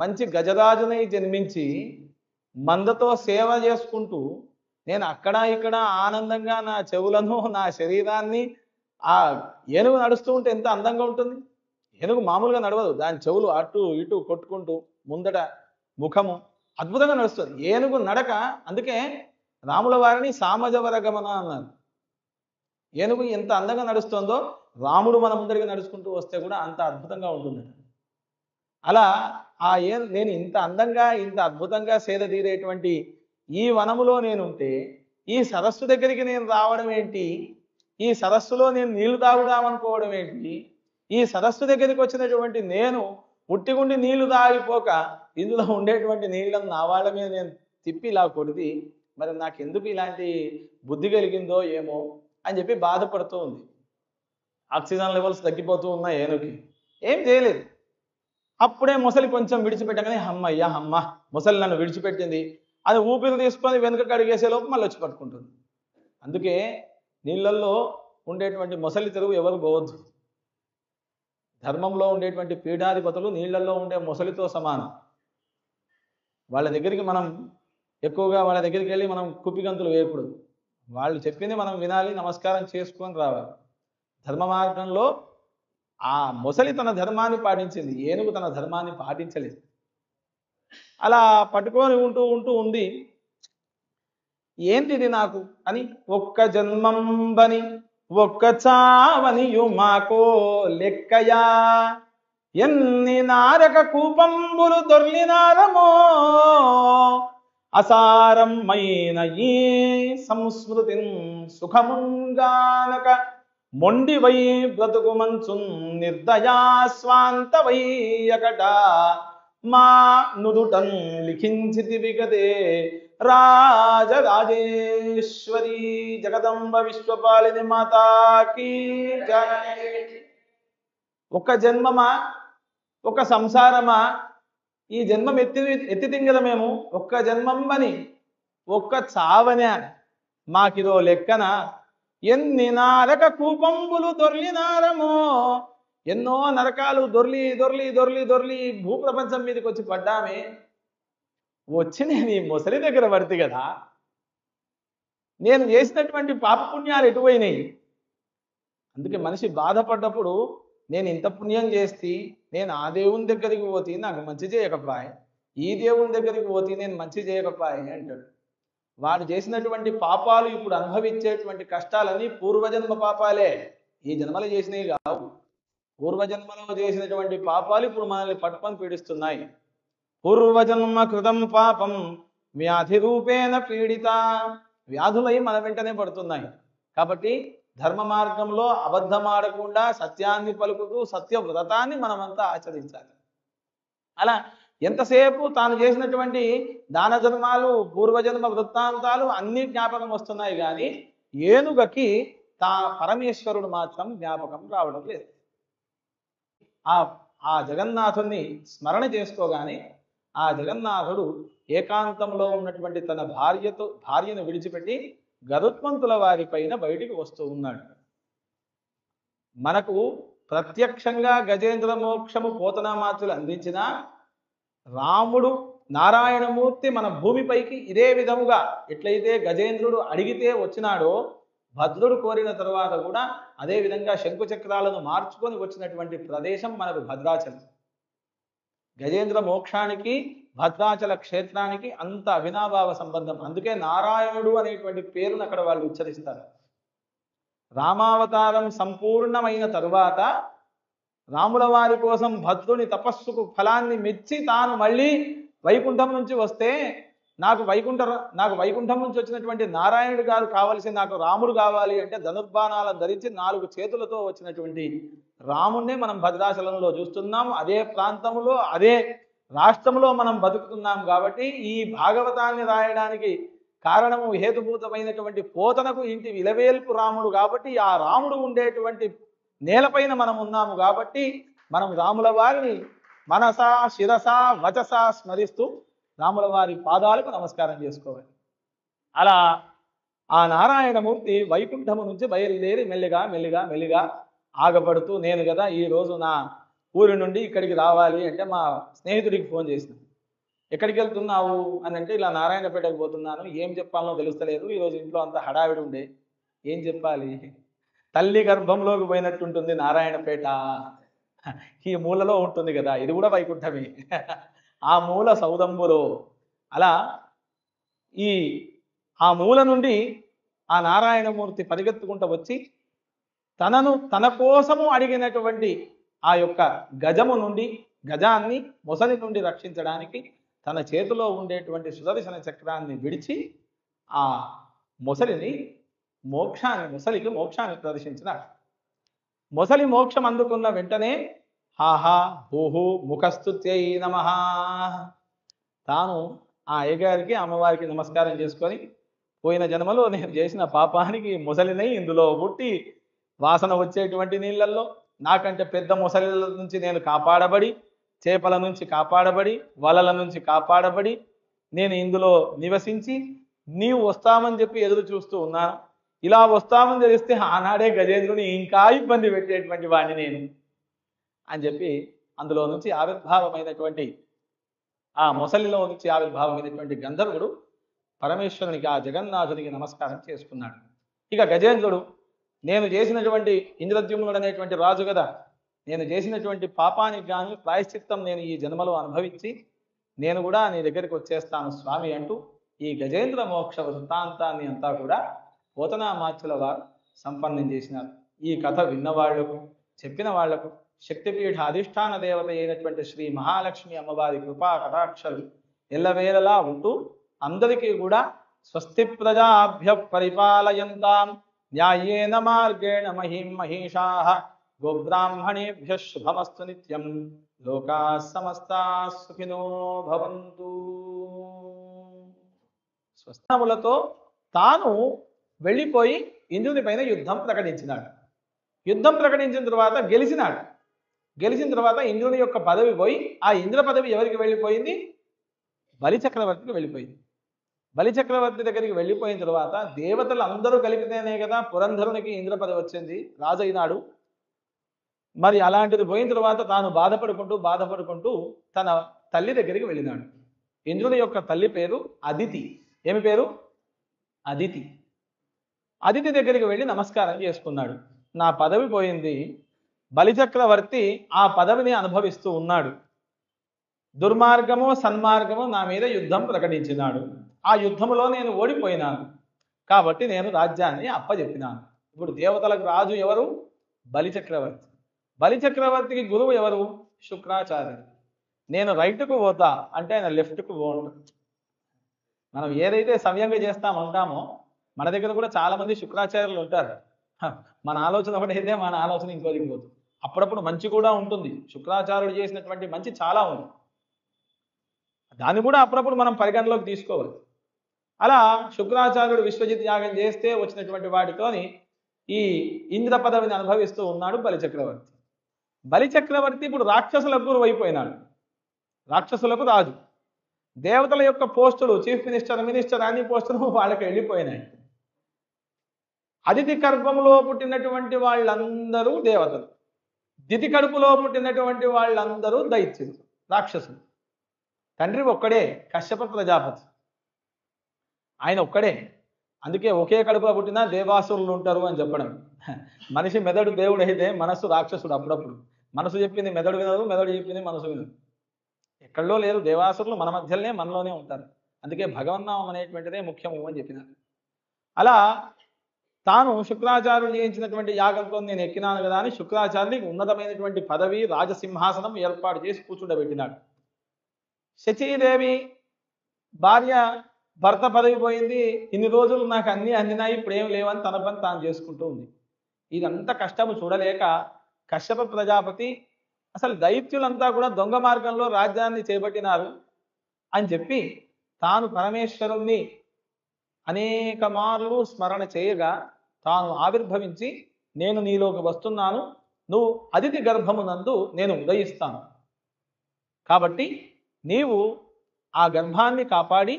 మంచి గజరాజునై జన్మించి మందతో సేవ చేసుకుంటూ నేను అక్కడ ఇక్కడ ఆనందంగా నా చెవులను నా శరీరాన్ని ఆ ఏనుగు నడుస్తూ ఉంటే ఎంత అందంగా ఉంటుంది. ఏనుగు మామూలుగా నడవదు, దాని చెవులు అటు ఇటు కొట్టుకుంటూ ముందట ముఖము అద్భుతంగా నడుస్తుంది ఏనుగు నడక. అందుకే రాముల వారిని సామజవర గమన అన్నారు. ఏనుగు ఎంత అందంగా నడుస్తుందో రాముడు మన ముందరికి నడుచుకుంటూ వస్తే కూడా అంత అద్భుతంగా ఉంటుంది. అలా నేను ఇంత అందంగా ఇంత అద్భుతంగా సేద తీరేటువంటి ఈ వనములో నేనుంటే ఈ సరస్సు దగ్గరికి నేను రావడం ఏంటి, ఈ సరస్సులో నేను నీళ్లు తాగుదామనుకోవడం ఏంటి, ఈ సరస్సు దగ్గరికి వచ్చినటువంటి నేను ఉట్టిగుండి నీళ్లు తాగిపోక ఇందులో ఉండేటువంటి నీళ్ళను నా వాళ్ళ మీద నేను తిప్పి ఇలా కొడితే మరి నాకెందుకు ఇలాంటి బుద్ధి కలిగిందో ఏమో అని చెప్పి బాధపడుతూ ఉంది. ఆక్సిజన్ లెవెల్స్ తగ్గిపోతూ ఉన్నాయి ఏనుగుకి, ఏం చేయలేదు. అప్పుడే ముసలి కొంచెం విడిచిపెట్టగానే అమ్మయ్యా అమ్మ ముసలి నన్ను విడిచిపెట్టింది అది ఊపిరి తీసుకొని వెనుకకు అడిగేసే లోపు మళ్ళీ వచ్చి పట్టుకుంటుంది. అందుకే నీళ్ళల్లో ఉండేటువంటి మొసలి తెరువు ఎవరు పోవద్దు. ధర్మంలో ఉండేటువంటి పీఠాధిపతులు నీళ్లలో ఉండే మొసలితో సమానం. వాళ్ళ దగ్గరికి మనం ఎక్కువగా వాళ్ళ దగ్గరికి వెళ్ళి మనం కుప్పిగంతులు వేయకూడదు. వాళ్ళు చెప్పింది మనం వినాలి, నమస్కారం చేసుకొని రావాలి. ధర్మ మార్గంలో ఆ మొసలి తన ధర్మాన్ని పాటించింది, ఏనుగు తన ధర్మాన్ని పాటించలేదు. అలా పట్టుకొని ఉంటూ ఉంటూ ఉంది. ఏంటిది నాకు అని, ఒక్క జన్మంబని ఒక్క చావనియు మాకో లెక్కయా, ఎన్ని నారక కూపంబులు దొర్లినారమో, అసారమైన ఈ సంస్మృతిన్ సుఖముంగానక, మొండివై బ్రతుకు మంచున్ నిర్దయాస్వాంతవై అకట, మా నుదుటన్ లిఖించితివి గదే రాజరాజేశ్వరి జగదంబ విశ్వపాలిని మాతాకి జయ. ఒక జన్మమా, ఒక సంసారమా, ఈ జన్మం ఎత్తి తింగలమేము, ఒక్క జన్మంబని ఒక్క చావనే మాకిదో లెక్కన, ఎన్ని నారక కూపంబులు దొర్లినారమో, ఎన్నో నరకాలు దొర్లి దొర్లి దొర్లి దొర్లి భూప్రపంచం మీదకి వచ్చి పడ్డామే, వచ్చి నేను ఈ ముసలి దగ్గర పడితే కదా, నేను చేసినటువంటి పాపపుణ్యాలు ఎటుపోయినాయి. అందుకే మనిషి బాధపడ్డప్పుడు నేను ఇంత పుణ్యం చేస్తే నేను ఆ దేవుని దగ్గరికి పోతే నాకు మంచి చేయకపోయే, ఈ దేవుని దగ్గరికి పోతే నేను మంచి చేయకపోయే అంటాడు. వాడు చేసినటువంటి పాపాలు ఇప్పుడు అనుభవించేటువంటి కష్టాలన్నీ పూర్వజన్మ పాపాలే, ఈ జన్మలు చేసినవి కావు. పూర్వజన్మలో చేసినటువంటి పాపాలు ఇప్పుడు మనల్ని పట్టుకొని పీడిస్తున్నాయి. పూర్వజన్మ కృతం పాపం వ్యాధి రూపేణ పీడిత, వ్యాధులై మన వెంటనే పడుతున్నాయి. కాబట్టి ధర్మ మార్గంలో అబద్ధమాడకుండా సత్యాన్ని పలుకుతూ సత్య వ్రతాన్ని మనమంతా ఆచరించాలి. అలా ఎంతసేపు తాను చేసినటువంటి దాన ధర్మాలు పూర్వజన్మ వృత్తాంతాలు అన్ని జ్ఞాపకం వస్తున్నాయి, కానీ ఏనుగకి పరమేశ్వరుడు మాత్రం జ్ఞాపకం రావడం లేదు. ఆ జగన్నాథుని స్మరణ చేసుకోగానే ఆ జగన్నాథుడు ఏకాంతంలో ఉన్నటువంటి తన భార్యను విడిచిపెట్టి గరుత్మంతుల వారి పైన బయటికి వస్తూ ఉన్నాడు. మనకు ప్రత్యక్షంగా గజేంద్ర మోక్షము పోతనామాత్రులు అందించిన రాముడు నారాయణమూర్తి మన భూమిపైకి ఇదే విధముగా ఎట్లయితే గజేంద్రుడు అడిగితే వచ్చినాడో, భద్రుడు కోరిన తరువాత కూడా అదే విధంగా శంకుచక్రాలను మార్చుకొని వచ్చినటువంటి ప్రదేశం మనకు భద్రాచలం. గజేంద్ర మోక్షానికి భద్రాచల క్షేత్రానికి అంత అవినాభావ సంబంధం. అందుకే నారాయణుడు అనేటువంటి పేరును అక్కడ వాళ్ళు ఉచ్చరిస్తారు. రామావతారం సంపూర్ణమైన తరువాత రాముల వారి కోసం భద్రుని తపస్సుకు ఫలాన్ని మెచ్చి తాను మళ్ళీ వైకుంఠం నుంచి వస్తే నాకు వైకుంఠం నుంచి వచ్చినటువంటి నారాయణుడు గారు కావలసి, నాకు రాముడు కావాలి అంటే ధనుర్బాణాలను ధరించి 4 చేతులతో వచ్చినటువంటి రాముణ్ణి మనం భద్రాచలంలో చూస్తున్నాం. అదే ప్రాంతంలో అదే రాష్ట్రంలో మనం బతుకుతున్నాం. కాబట్టి ఈ భాగవతాన్ని రాయడానికి కారణము హేతుభూతమైనటువంటి పోతనకు ఇంటి విలవేల్పు రాముడు. కాబట్టి ఆ రాముడు ఉండేటువంటి నేలపైన మనం ఉన్నాము. కాబట్టి మనం రాముల వారిని మనసా శిరసా వచసా స్మరిస్తూ రాముల వారి పాదాలకు నమస్కారం చేసుకోవాలి. అలా ఆ నారాయణమూర్తి వైకుంఠము నుంచి బయలుదేరి మెల్లిగా మెల్లిగా మెల్లిగా ఆగపడుతూ, నేను కదా ఈరోజు నా ఊరి నుండి ఇక్కడికి రావాలి అంటే మా స్నేహితుడికి ఫోన్ చేసిన, ఎక్కడికి వెళ్తున్నావు అని అంటే, ఇలా నారాయణపేటకు పోతున్నాను, ఏం చెప్పాలో తెలుస్తలేదు, ఈరోజు ఇంట్లో అంత హడావిడి ఉండే, ఏం చెప్పాలి, తల్లి గర్భంలోకి పోయినట్టుంటుంది నారాయణపేట, ఈ మూలలో ఉంటుంది కదా, ఇది కూడా వైకుంఠమే, ఆ మూల సౌదంబులో. అలా ఆ మూల నుండి ఆ నారాయణమూర్తి పరిగెత్తుకుంటూ వచ్చి తన కోసము అడిగినటువంటి ఆ యొక్క గజాన్ని మొసలి నుండి రక్షించడానికి తన చేతిలో ఉండేటువంటి సుదర్శన చక్రాన్ని విడిచి ఆ మొసలిని మొసలికి మోక్షాన్ని ప్రదర్శించినాడు. మొసలి మోక్షం అందుకున్న వెంటనే హాహా హూహు ముఖస్తుత్యై నమః, తాను ఆ అయ్యగారికి అమ్మవారికి నమస్కారం చేసుకొని, పోయిన జన్మలో నేను చేసిన పాపానికి మొసలినై ఇందులో పుట్టి వాసన వచ్చేటువంటి నీళ్ళల్లో నాకంటే పెద్ద మొసలిల నుంచి నేను కాపాడబడి, చేపల నుంచి కాపాడబడి, వలల నుంచి కాపాడబడి, నేను ఇందులో నివసించి నీవు వస్తామని చెప్పి ఎదురు చూస్తూ ఉన్నాను. ఇలా వస్తామని తెలిస్తే ఆనాడే గజేంద్రుని ఇంకా ఇబ్బంది పెట్టేటువంటి వాడిని నేను అని చెప్పి అందులో నుంచి ఆవిర్భావమైనటువంటి ఆ మొసలిలో నుంచి ఆవిర్భావమైనటువంటి గంధర్వుడు పరమేశ్వరునికి, ఆ జగన్నాథునికి నమస్కారం చేసుకున్నాడు. ఇక గజేంద్రుడు, నేను చేసినటువంటి ఇంద్రద్యుమ్నుడు అనేటువంటి రాజు కదా, నేను చేసినటువంటి పాపానికి గాను ప్రాయశ్చిత్తం నేను ఈ జన్మలో అనుభవించి నేను కూడా నీ దగ్గరికి వచ్చేస్తాను స్వామి అంటూ ఈ గజేంద్ర మోక్ష వృత్తాంతాన్ని అంతా కూడా పోతనామాచ్యుల వారు సంపన్నం చేసినారు. ఈ కథ విన్నవాళ్లకు, చెప్పిన వాళ్లకు శక్తిపీఠ అధిష్టాన దేవత అయినటువంటి శ్రీ మహాలక్ష్మి అమ్మవారి కృపా కటాక్షలు ఎల్లవేళలా ఉంటూ అందరికీ కూడా స్వస్తి ప్రజాభ్య పరిపాలయంతాం న్యాయేన మార్గేణ మహిం మహిషాః గోబ్రాహ్మణేభ్య శుభమస్తు నిత్యం లోకాః సమస్తాః సుఖినో భవంతు. స్వస్థములతో తాను వెళ్ళిపోయి ఇంద్రుని పైన యుద్ధం ప్రకటించినాడు. యుద్ధం ప్రకటించిన తర్వాత గెలిచినాడు. గెలిచిన తర్వాత ఇంద్రుని యొక్క పదవి పోయి ఆ ఇంద్ర పదవి ఎవరికి వెళ్ళిపోయింది? బలిచక్రవర్తికి వెళ్ళిపోయింది. బలిచక్రవర్తి దగ్గరికి వెళ్ళిపోయిన తర్వాత దేవతలు అందరూ కలిపితేనే కదా పురంధరునికి ఇంద్ర పదవి వచ్చింది, రాజు అయినాడు. మరి అలాంటిది పోయిన తర్వాత తాను బాధపడుకుంటూ తన తల్లి దగ్గరికి వెళ్ళినాడు. ఇంద్రుని యొక్క తల్లి పేరు అదితి. ఏమి పేరు? అదితి. అదితి దగ్గరికి వెళ్ళి నమస్కారం చేసుకున్నాడు. నా పదవి పోయింది, బలిచక్రవర్తి ఆ పదవిని అనుభవిస్తూ ఉన్నాడు, దుర్మార్గము సన్మార్గము నా మీద యుద్ధం ప్రకటించినాడు, ఆ యుద్ధములో నేను ఓడిపోయినాను కాబట్టి నేను రాజ్యాన్ని అప్పజెప్పినాను. ఇప్పుడు దేవతలకు రాజు ఎవరు? బలిచక్రవర్తి. బలిచక్రవర్తికి గురువు ఎవరు? శుక్రాచార్యుడు. నేను రైట్కు పోతా అంటే ఆయన లెఫ్ట్కు పోండు. మనం ఏదైతే సవ్యంగా చేస్తామంటామో మన దగ్గర కూడా చాలా మంది శుక్రాచార్యులు ఉంటారు. మన ఆలోచన ఒకటైతే మన ఆలోచన ఇంకోదికి పోతుంది. అప్పుడప్పుడు మంచి కూడా ఉంటుంది, శుక్రాచార్యుడు చేసినటువంటి మంచి చాలా ఉంది, దాన్ని కూడా అప్పుడప్పుడు మనం పరిగణలోకి తీసుకోవాలి. అలా శుక్రాచార్యుడు విశ్వజిత్ యాగం చేస్తే వచ్చినటువంటి వాటితోని ఈ ఇంద్ర పదవిని అనుభవిస్తూ ఉన్నాడు బలిచక్రవర్తి. బలిచక్రవర్తి ఇప్పుడు రాక్షసులకు గురువు అయిపోయినాడు, రాక్షసులకు రాజు. దేవతల యొక్క పోస్టులు చీఫ్ మినిస్టర్ అన్ని పోస్టులు వాళ్ళకి వెళ్ళిపోయినాయి. అదితి గర్భంలో పుట్టినటువంటి వాళ్ళందరూ దేవతలు, దితి కడుపులో పుట్టినటువంటి వాళ్ళందరూ దైత్యులు, రాక్షసులు. తండ్రి ఒక్కడే, కశ్యప ప్రజాపతి, ఆయన ఒక్కడే. అందుకే ఒకే కడుపులో పుట్టినా దేవాసురులు ఉంటారు అని చెప్పడం. మనిషి మెదడు దేవుడు అయితే మనస్సు రాక్షసుడు. అప్పుడప్పుడు మనసు చెప్పింది మెదడు వినదు, మెదడు చెప్పింది మనసు వినదు. ఎక్కడో లేరు దేవాసురులు, మన మధ్యలోనే మనలోనే ఉంటారు. అందుకే భగవన్నామం అనేటువంటిదే ముఖ్యము అని చెప్పినారు. అలా తాను శుక్రాచార్యులు చేయించినటువంటి యాగంతో నేను ఎక్కినాను కదా అని శుక్రాచార్యునికి ఉన్నతమైనటువంటి పదవి రాజసింహాసనం ఏర్పాటు చేసి కూర్చుండబెట్టినాడు. శచీదేవి భార్య భర్త పదవి పోయింది, ఇన్ని రోజులు నాకు అన్నీ అందినాయి, ఇప్పుడు ఏం లేవని తన పని తాను చేసుకుంటూ ఉంది. ఇదంతా కష్టము చూడలేక కశ్యప ప్రజాపతి అసలు దైత్యులంతా కూడా దొంగ మార్గంలో రాజ్యాన్ని చేపట్టినారు అని చెప్పి తాను పరమేశ్వరుణ్ణి అనేక మార్లు స్మరణ చేయగా తాను ఆవిర్భవించి నేను నీలోకి వస్తున్నాను, నువ్వు అదితి గర్భమునందు నేను ఉదయిస్తాను కాబట్టి నీవు ఆ గర్భాన్ని కాపాడి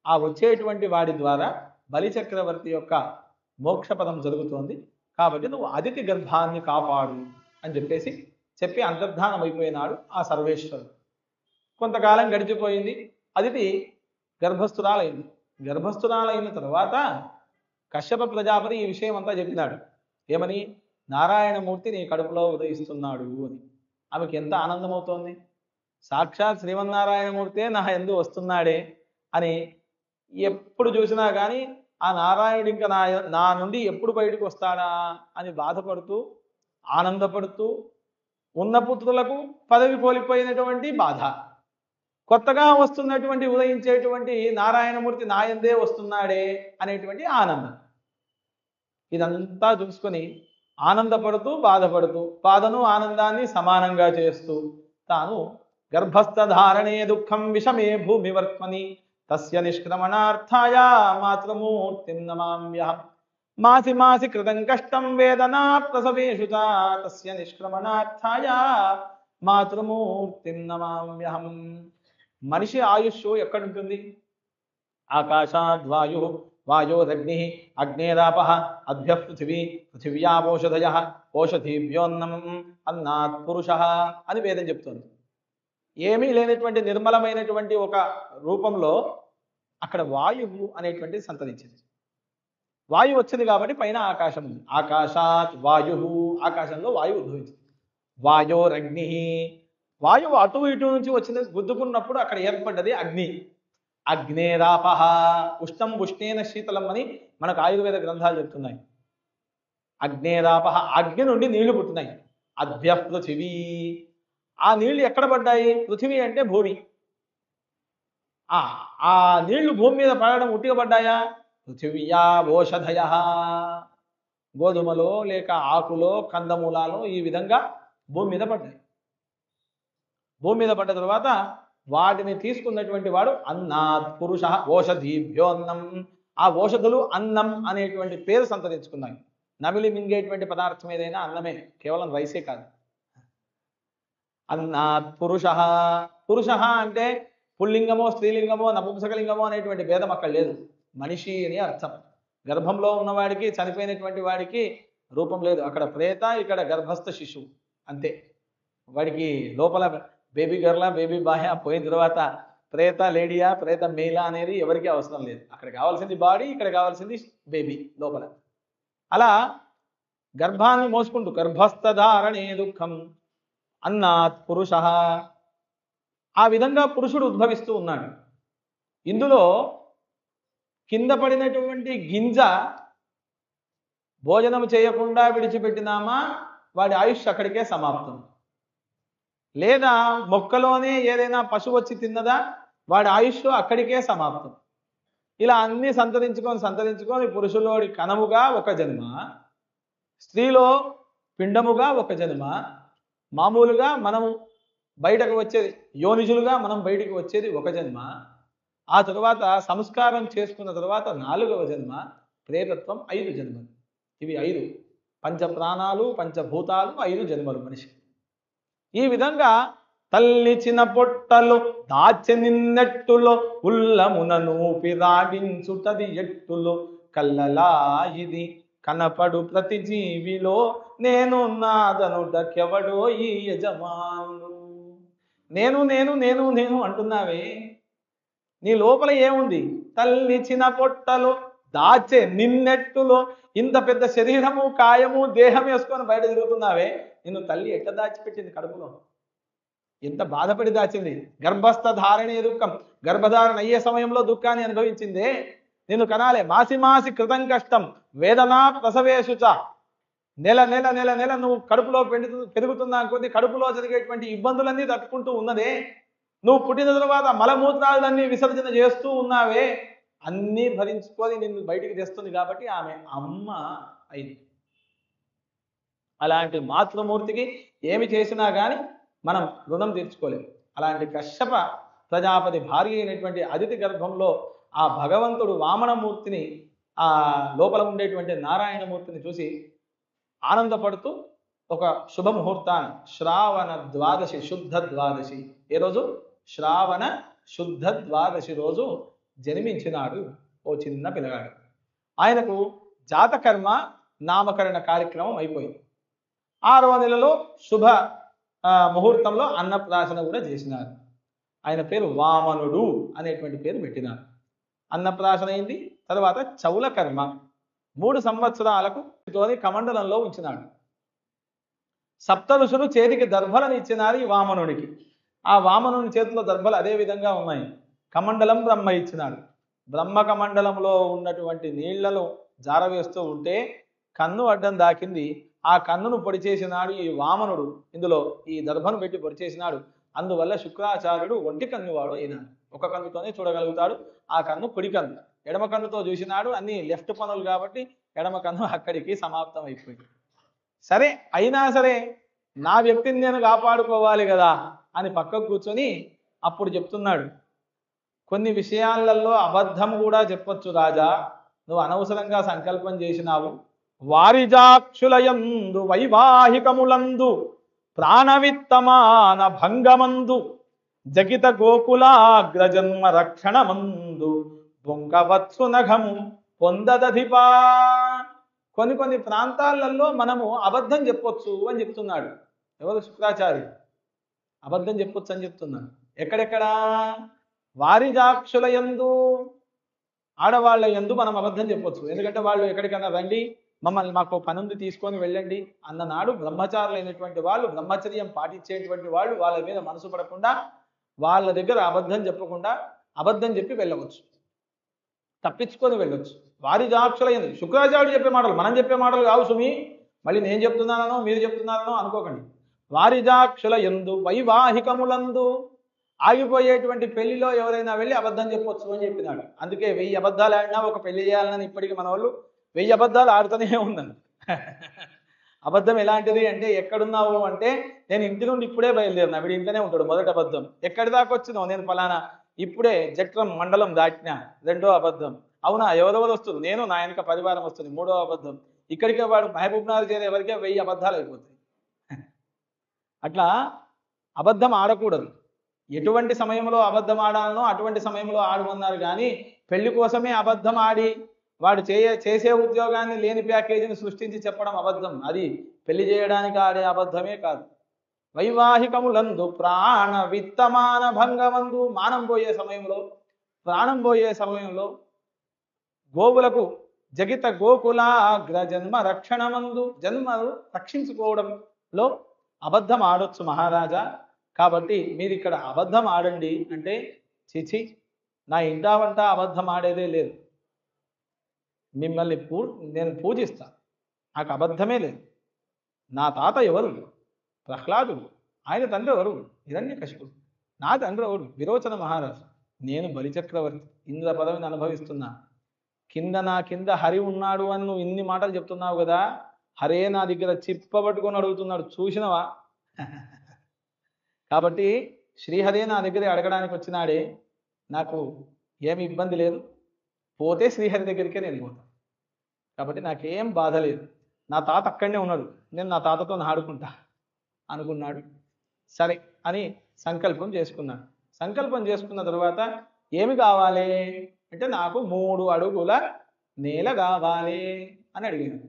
ఆ వచ్చేటువంటి వాడి ద్వారా బలిచక్రవర్తి యొక్క మోక్షపదం జరుగుతోంది కాబట్టి నువ్వు అదితి గర్భాన్ని కాపాడు అని చెప్పి అంతర్ధానం అయిపోయినాడు ఆ సర్వేశ్వరుడు. కొంతకాలం గడిచిపోయింది, అదితి గర్భస్థురాలైంది. గర్భస్థురాలైన తర్వాత కశ్యప ప్రజాపతి ఈ విషయం అంతా చెప్పినాడు. ఏమని? నారాయణమూర్తి నీ కడుపులో ఉదయిస్తున్నాడు అని. ఆమెకి ఎంత ఆనందమవుతోంది, సాక్షాత్ శ్రీమన్నారాయణమూర్తే నా యందు వస్తున్నాడే అని ఎప్పుడు చూసినా కానీ ఆ నారాయణుడు ఇంకా నా నుండి ఎప్పుడు బయటకు వస్తాడా అని బాధపడుతూ ఆనందపడుతూ, ఉన్న పుత్రులకు పదవి కోల్పోయినటువంటి బాధ, కొత్తగా వస్తున్నటువంటి ఉదయించేటువంటి నారాయణమూర్తి నాయందే వస్తున్నాడే అనేటువంటి ఆనందం. ఇదంతా చూసుకొని ఆనందపడుతూ బాధపడుతూ బాధను ఆనందాన్ని సమానంగా చేస్తూ తాను గర్భస్థధారణే దుఃఖం విషమే భూమివర్త్మని తస్య నిష్క్రమణార్థాయ మాతృమూర్తిం నమామ్యహం మాసి మాసి కృతం కష్టం వేదనా ప్రసవేషు చ తస్య నిష్క్రమణార్థాయ మాతృమూర్తిం నమామ్యహం. మనిషి ఆయుష్ ఎక్కడుంటుంది? ఆకాశాద్వాయు వాయోరగ్ని అగ్నేరాపః అద్భ్యః పృథివీ పృథివ్యాపోషధయః ఓషధీభ్యోన్నం అన్నాత్ పురుషః అని వేదం చెప్తుంది. ఏమీ లేనటువంటి నిర్మలమైనటువంటి ఒక రూపంలో అక్కడ వాయువు అనేటువంటిది సంతరించింది. వాయువు వచ్చింది కాబట్టి పైన ఆకాశం ఉంది. ఆకాశాత్ వాయు, ఆకాశంలో వాయువు ఉద్భవించింది. వాయోరగ్ని, వాయువు అటు ఇటు నుంచి వచ్చింది, గుద్దుకున్నప్పుడు అక్కడ ఏర్పడ్డది అగ్ని. అగ్నేరాపః, ఉష్ణం ఉష్ణేన శీతలం అని మనకు ఆయుర్వేద గ్రంథాలు చెప్తున్నాయి. అగ్నేరాపః, అగ్ని నుండి నీళ్లు పుట్టినాయి. అద్భ్య పృథివీ, ఆ నీళ్లు ఎక్కడ పడ్డాయి? పృథివీ అంటే భూమి. ఆ నీళ్లు భూమి మీద పడడం ఉట్టిగా పడ్డాయా? పృథివ్యా ఓషధయః, గోధుమలో లేక ఆకులో కందమూలాలో ఈ విధంగా భూమి మీద పడ్డాయి. భూమి మీద పడ్డ తర్వాత వాటిని తీసుకున్నటువంటి వాడు అన్నాత్ పురుష ఓషధీభ్యోన్నం. ఆ ఓషధులు అన్నం అనేటువంటి పేరు సంతరించుకున్నాయి. నమిలి మింగేటువంటి పదార్థం ఏదైనా అన్నమే, కేవలం రైసే కాదు. అన్నాత్ పురుష, పురుష అంటే పుల్లింగమో స్త్రీలింగమో నపుంసకలింగమో అనేటువంటి భేదం అక్కడ లేదు. మనిషి అని అర్థం. గర్భంలో ఉన్నవాడికి చనిపోయినటువంటి వాడికి రూపం లేదు. అక్కడ ప్రేత, ఇక్కడ గర్భస్థ శిశువు అంతే. వాడికి లోపల బేబీ గర్లా బేబీ బాయ్ పోయిన తర్వాత ప్రేత లేడీయా ప్రేత మేలా అనేది ఎవరికి అవసరం లేదు. అక్కడ కావాల్సింది బాడీ, ఇక్కడ కావాల్సింది బేబీ లోపల. అలా గర్భాన్ని మోసుకుంటూ గర్భస్థధారణే దుఃఖం అన్నాత్ పురుష, ఆ విధంగా పురుషుడు ఉద్భవిస్తూ ఉన్నాడు. ఇందులో కింద పడినటువంటి గింజ భోజనం చేయకుండా విడిచిపెట్టినామా వాడి ఆయుష్ అక్కడికే సమాప్తం. లేదా మొక్కలోనే ఏదైనా పశువు వచ్చి తిన్నదా వాడి ఆయుష్ అక్కడికే సమాప్తం. ఇలా అన్ని సంతరించుకొని పురుషులోడి కణముగా ఒక జన్మ, స్త్రీలో పిండముగా ఒక జన్మ, మామూలుగా మనం బయటకు వచ్చేది యోనిజులుగా మనం బయటికి వచ్చేది ఒక జన్మ. ఆ తరువాత సంస్కారం చేసుకున్న తర్వాత 4వ జన్మ ప్రేతత్వం, 5 జన్మలు. ఇవి 5 పంచప్రాణాలు, పంచభూతాలు, 5 జన్మలు మనిషికి. ఈ విధంగా తల్లిచిన పొట్టలు దాచె నిన్నెట్టులో ఉల్లమునను పిరాడించుటది ఎట్టులో కల్లలా ఇది కనపడు ప్రతి జీవిలో నేను నాదనుటకెవడో ఈ యజమానుడు. నేను నేను నేను నేను అంటున్నావే, నీ లోపల ఏముంది? తల్లిచిన పొట్టలు దాచే నిన్నెట్టులో, ఇంత పెద్ద శరీరము కాయము దేహం వేసుకొని బయట తిరుగుతున్నావే, నిన్ను తల్లి ఎట్ట దాచిపెట్టింది కడుపులో? ఎంత బాధపడి దాచింది? గర్భస్థ ధారణే దుఃఖం, గర్భధారణ అయ్యే సమయంలో దుఃఖాన్ని అనుభవించిందే. నిన్ను కనాలే మాసి మాసి కృతం కష్టం వేదనా ప్రసవేశుచ, నెల నెల నెల నెల నువ్వు కడుపులో పెరుగుతున్నా కొద్ది కడుపులో జరిగేటువంటి ఇబ్బందులన్నీ తట్టుకుంటూ ఉన్నదే. నువ్వు పుట్టిన తర్వాత మలమూత్రాలన్నీ విసర్జన చేస్తూ ఉన్నావే, అన్నీ భరించుకొని నిన్ను బయటికి తెస్తుంది కాబట్టి ఆమె అమ్మ అయింది. అలాంటి మాతృమూర్తికి ఏమి చేసినా కానీ మనం రుణం తీర్చుకోలేము. అలాంటి కశ్యప ప్రజాపతి భార్య అయినటువంటి అదితి గర్భంలో ఆ భగవంతుడు వామనమూర్తిని, ఆ లోపల ఉండేటువంటి నారాయణమూర్తిని చూసి ఆనందపడుతూ ఒక శుభముహూర్తాన్ని శ్రావణ ద్వాదశి శుద్ధ ద్వాదశి, ఏ రోజు? శ్రావణ శుద్ధ ద్వాదశి రోజు జన్మించినాడు ఓ చిన్న పిల్లగాడు. ఆయనకు జాతకర్మ నామకరణ కార్యక్రమం అయిపోయింది. 6వ నెలలో శుభ ముహూర్తంలో అన్నప్రాసన కూడా చేసినారు. ఆయన పేరు వామనుడు అనేటువంటి పేరు పెట్టినారు. అన్నప్రాసన అయింది. తర్వాత చౌల కర్మ 3 సంవత్సరాలకు కమండలంలో ఉంచినాడు. సప్త ఋషులు చేతికి దర్భలను ఇచ్చినారు ఈ వామనుడికి. ఆ వామనుని చేతిలో దర్భలు అదే విధంగా ఉన్నాయి. కమండలం బ్రహ్మ ఇచ్చినాడు. బ్రహ్మ కమండలంలో ఉన్నటువంటి నీళ్లను జారవేస్తూ ఉంటే కన్ను అడ్డం దాకింది. ఆ కన్నును పొడి చేసినాడు ఈ వామనుడు. ఇందులో ఈ దర్భను పెట్టి పొడి చేసినాడు. అందువల్ల శుక్రాచార్యుడు ఒంటి కన్నువాడు అయినాడు. ఒక కన్నుతోనే చూడగలుగుతాడు. ఆ కన్ను కుడి కన్ను. ఎడమ కన్నుతో చూసినాడు, అన్ని లెఫ్ట్ పనులు కాబట్టి ఎడమ కన్ను అక్కడికి సమాప్తం అయిపోయింది. సరే, అయినా సరే నా వ్యక్తిని నేను కాపాడుకోవాలి కదా అని పక్కకు కూర్చొని అప్పుడు చెప్తున్నాడు, కొన్ని విషయాలలో అబద్ధం కూడా చెప్పొచ్చు రాజా, నువ్వు అనవసరంగా సంకల్పం చేసినావు. వారిజాక్షులయందు వైవాహికములందు ప్రాణవిత్తమాన భంగమందు జగిత గోకులాగ్రజన్మ రక్షణమందు బొంకవత్సు నఘము పొందదధిపా. కొన్ని ప్రాంతాలలో మనము అబద్ధం చెప్పొచ్చు అని చెప్తున్నాడు. ఎవరు? శుక్రాచార్యుడు. అబద్ధం చెప్పొచ్చు అని చెప్తున్నాడు. ఎక్కడెక్కడా? వారిజాక్షుల యందు, ఆడవాళ్ళ యందు మనం అబద్ధం చెప్పొచ్చు. ఎందుకంటే వాళ్ళు ఎక్కడికైనా రండి, మమ్మల్ని మాకు పనుంది తీసుకొని వెళ్ళండి అన్ననాడు బ్రహ్మచారులైనటువంటి వాళ్ళు, బ్రహ్మచర్యం పాటించేటువంటి వాళ్ళు వాళ్ళ మీద మనసు పడకుండా వాళ్ళ దగ్గర అబద్ధం చెప్పకుండా అబద్ధం చెప్పి వెళ్ళవచ్చు, తప్పించుకొని వెళ్ళొచ్చు. వారిజాక్షుల యందు. శుక్రాచార్యుడు చెప్పే మాటలు మనం చెప్పే మాటలు కావు సుమి. మళ్ళీ నేను చెప్తున్నానో మీరు చెప్తున్నారనో అనుకోకండి. వారిజాక్షుల యందు వైవాహికములందు, ఆగిపోయేటువంటి పెళ్లిలో ఎవరైనా వెళ్ళి అబద్ధం చెప్పొచ్చు అని చెప్పినాడు. అందుకే 1000 అబద్ధాలు ఆడినా ఒక పెళ్లి చేయాలని ఇప్పటికీ మన వాళ్ళు 1000 అబద్ధాలు ఆడుతూనే ఉందని. అబద్ధం ఎలాంటిది అంటే, ఎక్కడున్నావు అంటే నేను ఇంటి నుండి ఇప్పుడే బయలుదేరినా, వీడి ఇంట్లోనే ఉంటాడు. మొదటి అబద్ధం. ఎక్కడి దాకా వచ్చినావు? నేను ఫలానా ఇప్పుడే జట్రం మండలం దాటినా. రెండో అబద్ధం. అవునా, ఎవరెవరు వస్తుంది? నేను, నా వెనక పరివారం వస్తుంది. మూడో అబద్ధం. ఇక్కడికే వాడు మహబూబ్నగర్ చేరే వరకే 1000 అబద్ధాలు అయిపోతాయి. అట్లా అబద్ధం ఆడకూడదు. ఎటువంటి సమయంలో అబద్ధం ఆడాలనో అటువంటి సమయంలో ఆడమన్నారు. కానీ పెళ్లి కోసమే అబద్ధం ఆడి వాడు చేసే ఉద్యోగాన్ని లేని ప్యాకేజీని సృష్టించి చెప్పడం అబద్ధం. అది పెళ్లి చేయడానికి ఆడే అబద్ధమే కాదు. వైవాహికములందు ప్రాణ విత్తమాన భంగమందు, మానం పోయే సమయంలో, ప్రాణం పోయే సమయంలో, గోవులకు జగిత గోకులాగ్ర జన్మ రక్షణమందు, జన్మను రక్షించుకోవడంలో అబద్ధం ఆడొచ్చు మహారాజా. కాబట్టి మీరు ఇక్కడ అబద్ధం ఆడండి అంటే, చిచి నా ఇంటా వంట అబద్ధం ఆడేదే లేదు. మిమ్మల్ని నేను పూజిస్తా, నాకు అబద్ధమే లేదు. నా తాత ఎవరు? ప్రహ్లాదుడు. ఆయన తండ్రి ఎవరు? హిరణ్యకశిపుడు. నా తండ్రి ఎవరు? విరోచన మహారాజు. నేను బలిచక్రవర్తి, ఇంద్ర పదవిని అనుభవిస్తున్నా. నా కింద హరి ఉన్నాడు అని నువ్వు ఇన్ని మాటలు చెప్తున్నావు కదా, హరే నా దగ్గర చిప్పబట్టుకొని అడుగుతున్నాడు, చూసినవా? కాబట్టి శ్రీహరే నా దగ్గర అడగడానికి వచ్చినాడే, నాకు ఏమి ఇబ్బంది లేదు. పోతే శ్రీహరి దగ్గరికే నేను పోతాను. కాబట్టి నాకేం బాధ లేదు. నా తాత అక్కడనే ఉన్నాడు, నేను నా తాతతో ఆడుకుంటా అనుకున్నాడు. సరే అని సంకల్పం చేసుకున్నాడు. సంకల్పం చేసుకున్న తర్వాత ఏమి కావాలి అంటే, నాకు 3 అడుగుల నేల కావాలి అని అడిగినాడు.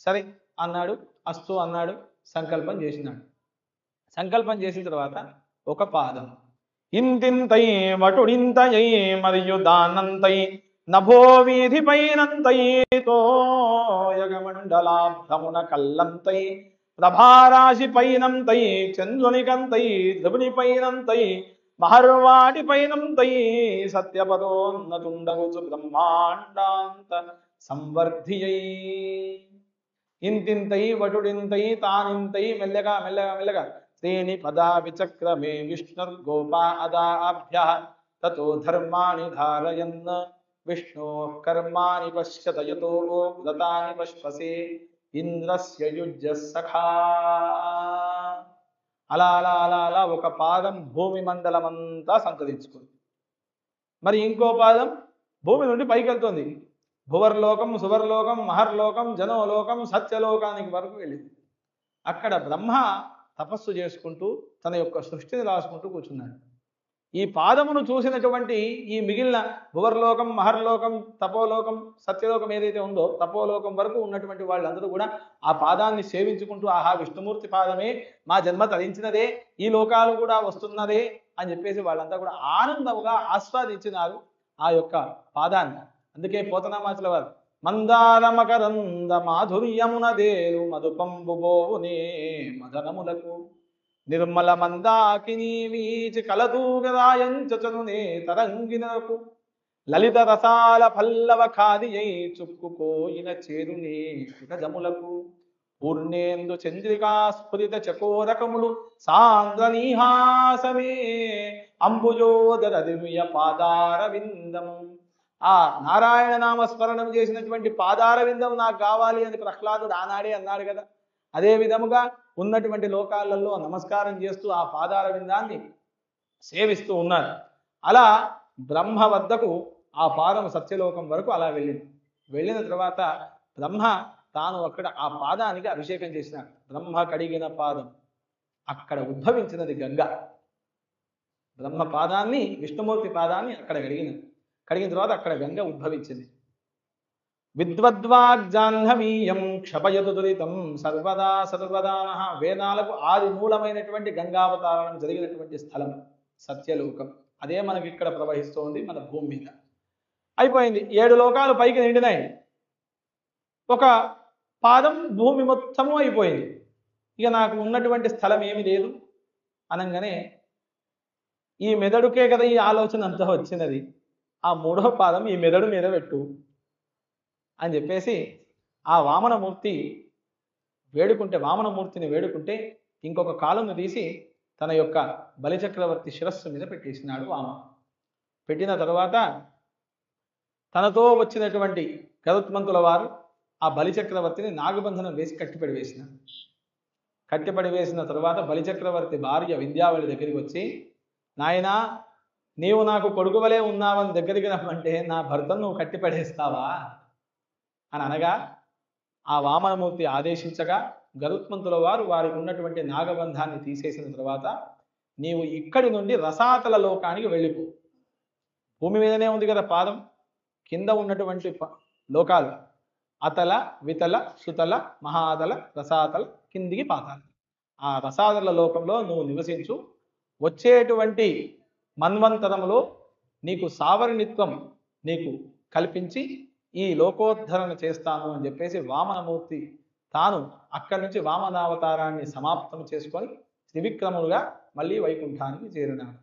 సరే అన్నాడు, అస్తు అన్నాడు, సంకల్పం చేసినాడు. సంకల్పం చేసిన తర్వాత ఒక పాదం ఇంతింతై వటుడింతయై మరియు దానంతై నభో వీధి పైనంతై తోయగమండలాబ్ధమున కల్లంతై ప్రభారాశి పైనంతై చంద్రునికంతై ధ్రువుని పైనంతై మహర్వాటి పైనంతై సత్యపదోన్నతుండగుచు బ్రహ్మాండాంత సంవర్ధియై. ఇంతింతై వటుడింతై తానింతై మెల్లగా మెల్లగా మెల్లగా శ్రేణి పదా విచక్రమే విష్ణుర్గోపా అదాభ్య తతో ధర్మాణి ధారయన్ విష్ణో కర్మాణి పశ్యత యతో వ్రతాని పశ్పసే ఇంద్రస్య యుజ్య సఖా. అలా అలా అలా అలా ఒక పాదం భూమి మండలమంతా సంతరించుకుంది. మరి ఇంకో పాదం భూమి నుండి పైకి వెళ్తుంది. భువర్లోకం, సువర్లోకం, మహర్లోకం, జనోలోకం, సత్యలోకానికి వరకు వెళ్ళింది. అక్కడ బ్రహ్మ తపస్సు చేసుకుంటూ తన యొక్క సృష్టిని రాసుకుంటూ కూర్చున్నాడు. ఈ పాదమును చూసినటువంటి ఈ మిగిలిన భువర్లోకం, మహర్లోకం, తపోలోకం, సత్యలోకం ఏదైతే ఉందో తపోలోకం వరకు ఉన్నటువంటి వాళ్ళందరూ కూడా ఆ పాదాన్ని సేవించుకుంటూ, ఆహా విష్ణుమూర్తి పాదమే మా జన్మ తరించినదే, ఈ లోకాలు కూడా వస్తున్నదే అని చెప్పేసి వాళ్ళంతా కూడా ఆనందంగా ఆస్వాదించినారు ఆ యొక్క పాదాన్ని. అందుకే పోతనామాచుల వారు మందార మకరంద మాధుర్యమునదేలు మధుపంబుబోవునే మదనములకు నిర్మల మందాకిని వీచి కలదూగదాయంచనునే తరంగినకు లలిత రసాల పల్లవ ఖాదియై చుక్కుకోయిన చేరునే గజములకు పూర్ణేందు చంద్రికా స్ఫురిత చకోరకములు సాంద్రనీహాసమే అంబుజోదర దివ్య పాదార విందం. ఆ నారాయణ నామస్మరణం చేసినటువంటి పాదార విందం నాకు కావాలి అని ప్రహ్లాదుడు ఆనాడే అన్నాడు కదా. అదే విధముగా ఉన్నటువంటి లోకాలలో నమస్కారం చేస్తూ ఆ పాదార విందాన్ని సేవిస్తూ ఉన్నారు. అలా బ్రహ్మ వద్దకు ఆ పాదం సత్యలోకం వరకు అలా వెళ్ళిన తర్వాత బ్రహ్మ తాను అక్కడ ఆ పాదానికి అభిషేకం చేసినాడు. బ్రహ్మ కడిగిన పాదం అక్కడ ఉద్భవించినది గంగ. బ్రహ్మ పాదాన్ని విష్ణుమూర్తి పాదాన్ని అక్కడ కడిగిన తర్వాత అక్కడ గంగ ఉద్భవించింది. విద్వద్వాగ్జాహ్నవీయం క్షపయతు దురితం సర్వదా సర్వదానః. వేదాలకు ఆది మూలమైనటువంటి గంగావతారణం జరిగినటువంటి స్థలం సత్యలోకం. అదే మనకి ఇక్కడ ప్రవహిస్తోంది మన భూమి మీద. అయిపోయింది, 7 లోకాలు పైకి నిండినాయి. ఒక పాదం భూమి మొత్తము అయిపోయింది. ఇక నాకు ఉన్నటువంటి స్థలం ఏమి లేదు అనగానే ఈ మెదడుకే కదా ఈ ఆలోచన అంతా వచ్చినది. ఆ 3వ పాదం ఈ మెదడు మీద పెట్టు అని చెప్పేసి ఆ వామనమూర్తిని వేడుకుంటే ఇంకొక కాలును తీసి తన యొక్క బలిచక్రవర్తి శిరస్సు మీద పెట్టేసినాడు వామ. పెట్టిన తర్వాత తనతో వచ్చినటువంటి గరుత్మంతుల వారు ఆ బలిచక్రవర్తిని నాగబంధనం వేసి కట్టిపడి వేసిన తర్వాత బలిచక్రవర్తి భార్య వింధ్యావళి దగ్గరికి వచ్చి, నాయనా నీవు నాకు కొడుకు వలె ఉన్నావని దగ్గరికి రమ్మంటే నా భర్తను నువ్వు కట్టిపడేస్తావా అని అనగా ఆ వామనమూర్తి ఆదేశించగా గరుత్మంతుల వారు వారికి ఉన్నటువంటి నాగబంధాన్ని తీసేసిన తర్వాత నీవు ఇక్కడి నుండి రసాతల లోకానికి వెళ్ళిపో. భూమి మీదనే ఉంది కదా పాదం, కింద ఉన్నటువంటి లోకాలు అతల వితల సుతల మహాతల రసాతల కిందికి పాతాలు. ఆ రసాతల లోకంలో నువ్వు నివసించు. వచ్చేటువంటి మన్వంతరములో నీకు సావరణిత్వం నీకు కల్పించి ఈ లోకోద్ధరణ చేస్తాను అని చెప్పేసి వామనమూర్తి తాను అక్కడి నుంచి వామనావతారాన్ని సమాప్తం చేసుకొని త్రివిక్రములుగా మళ్ళీ వైకుంఠానికి చేరినాడు.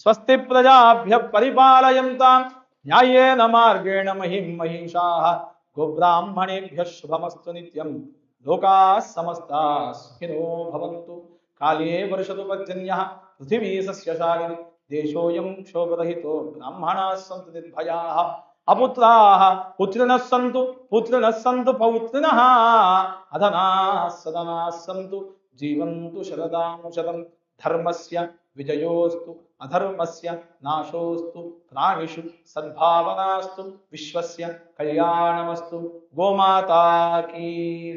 స్వస్తి ప్రజాభ్య పరిపాలయంతాం న్యాయేన మార్గేణ మహిషాః గోబ్రాహ్మణేభ్యః శుభమస్తు నిత్యం లోకాః సమస్తాః సుఖినో భవంతు. కాలే వర్షతు పర్జన్యః పృథివీ సస్యశాలినీ దేశోయం క్షోభరహితో బ్రాహ్మణాః సంతు నిర్భయాః అపుత్రాః పుత్రిణః సంతు పౌత్రిణః అధనాః సదనాః సంతు జీవంతు శరదాం శతం. ధర్మస్య విజయోస్తు అధర్మస్య నాశోస్తు. ప్రాణిషు సద్భావనాస్తు. విశ్వస్య కళ్యాణమస్తు. గోమాతా కీ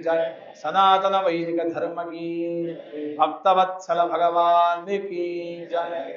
జై. సనాతన వైదిక ధర్మ కీ. భక్తవత్సల భగవాన్ కీ జై.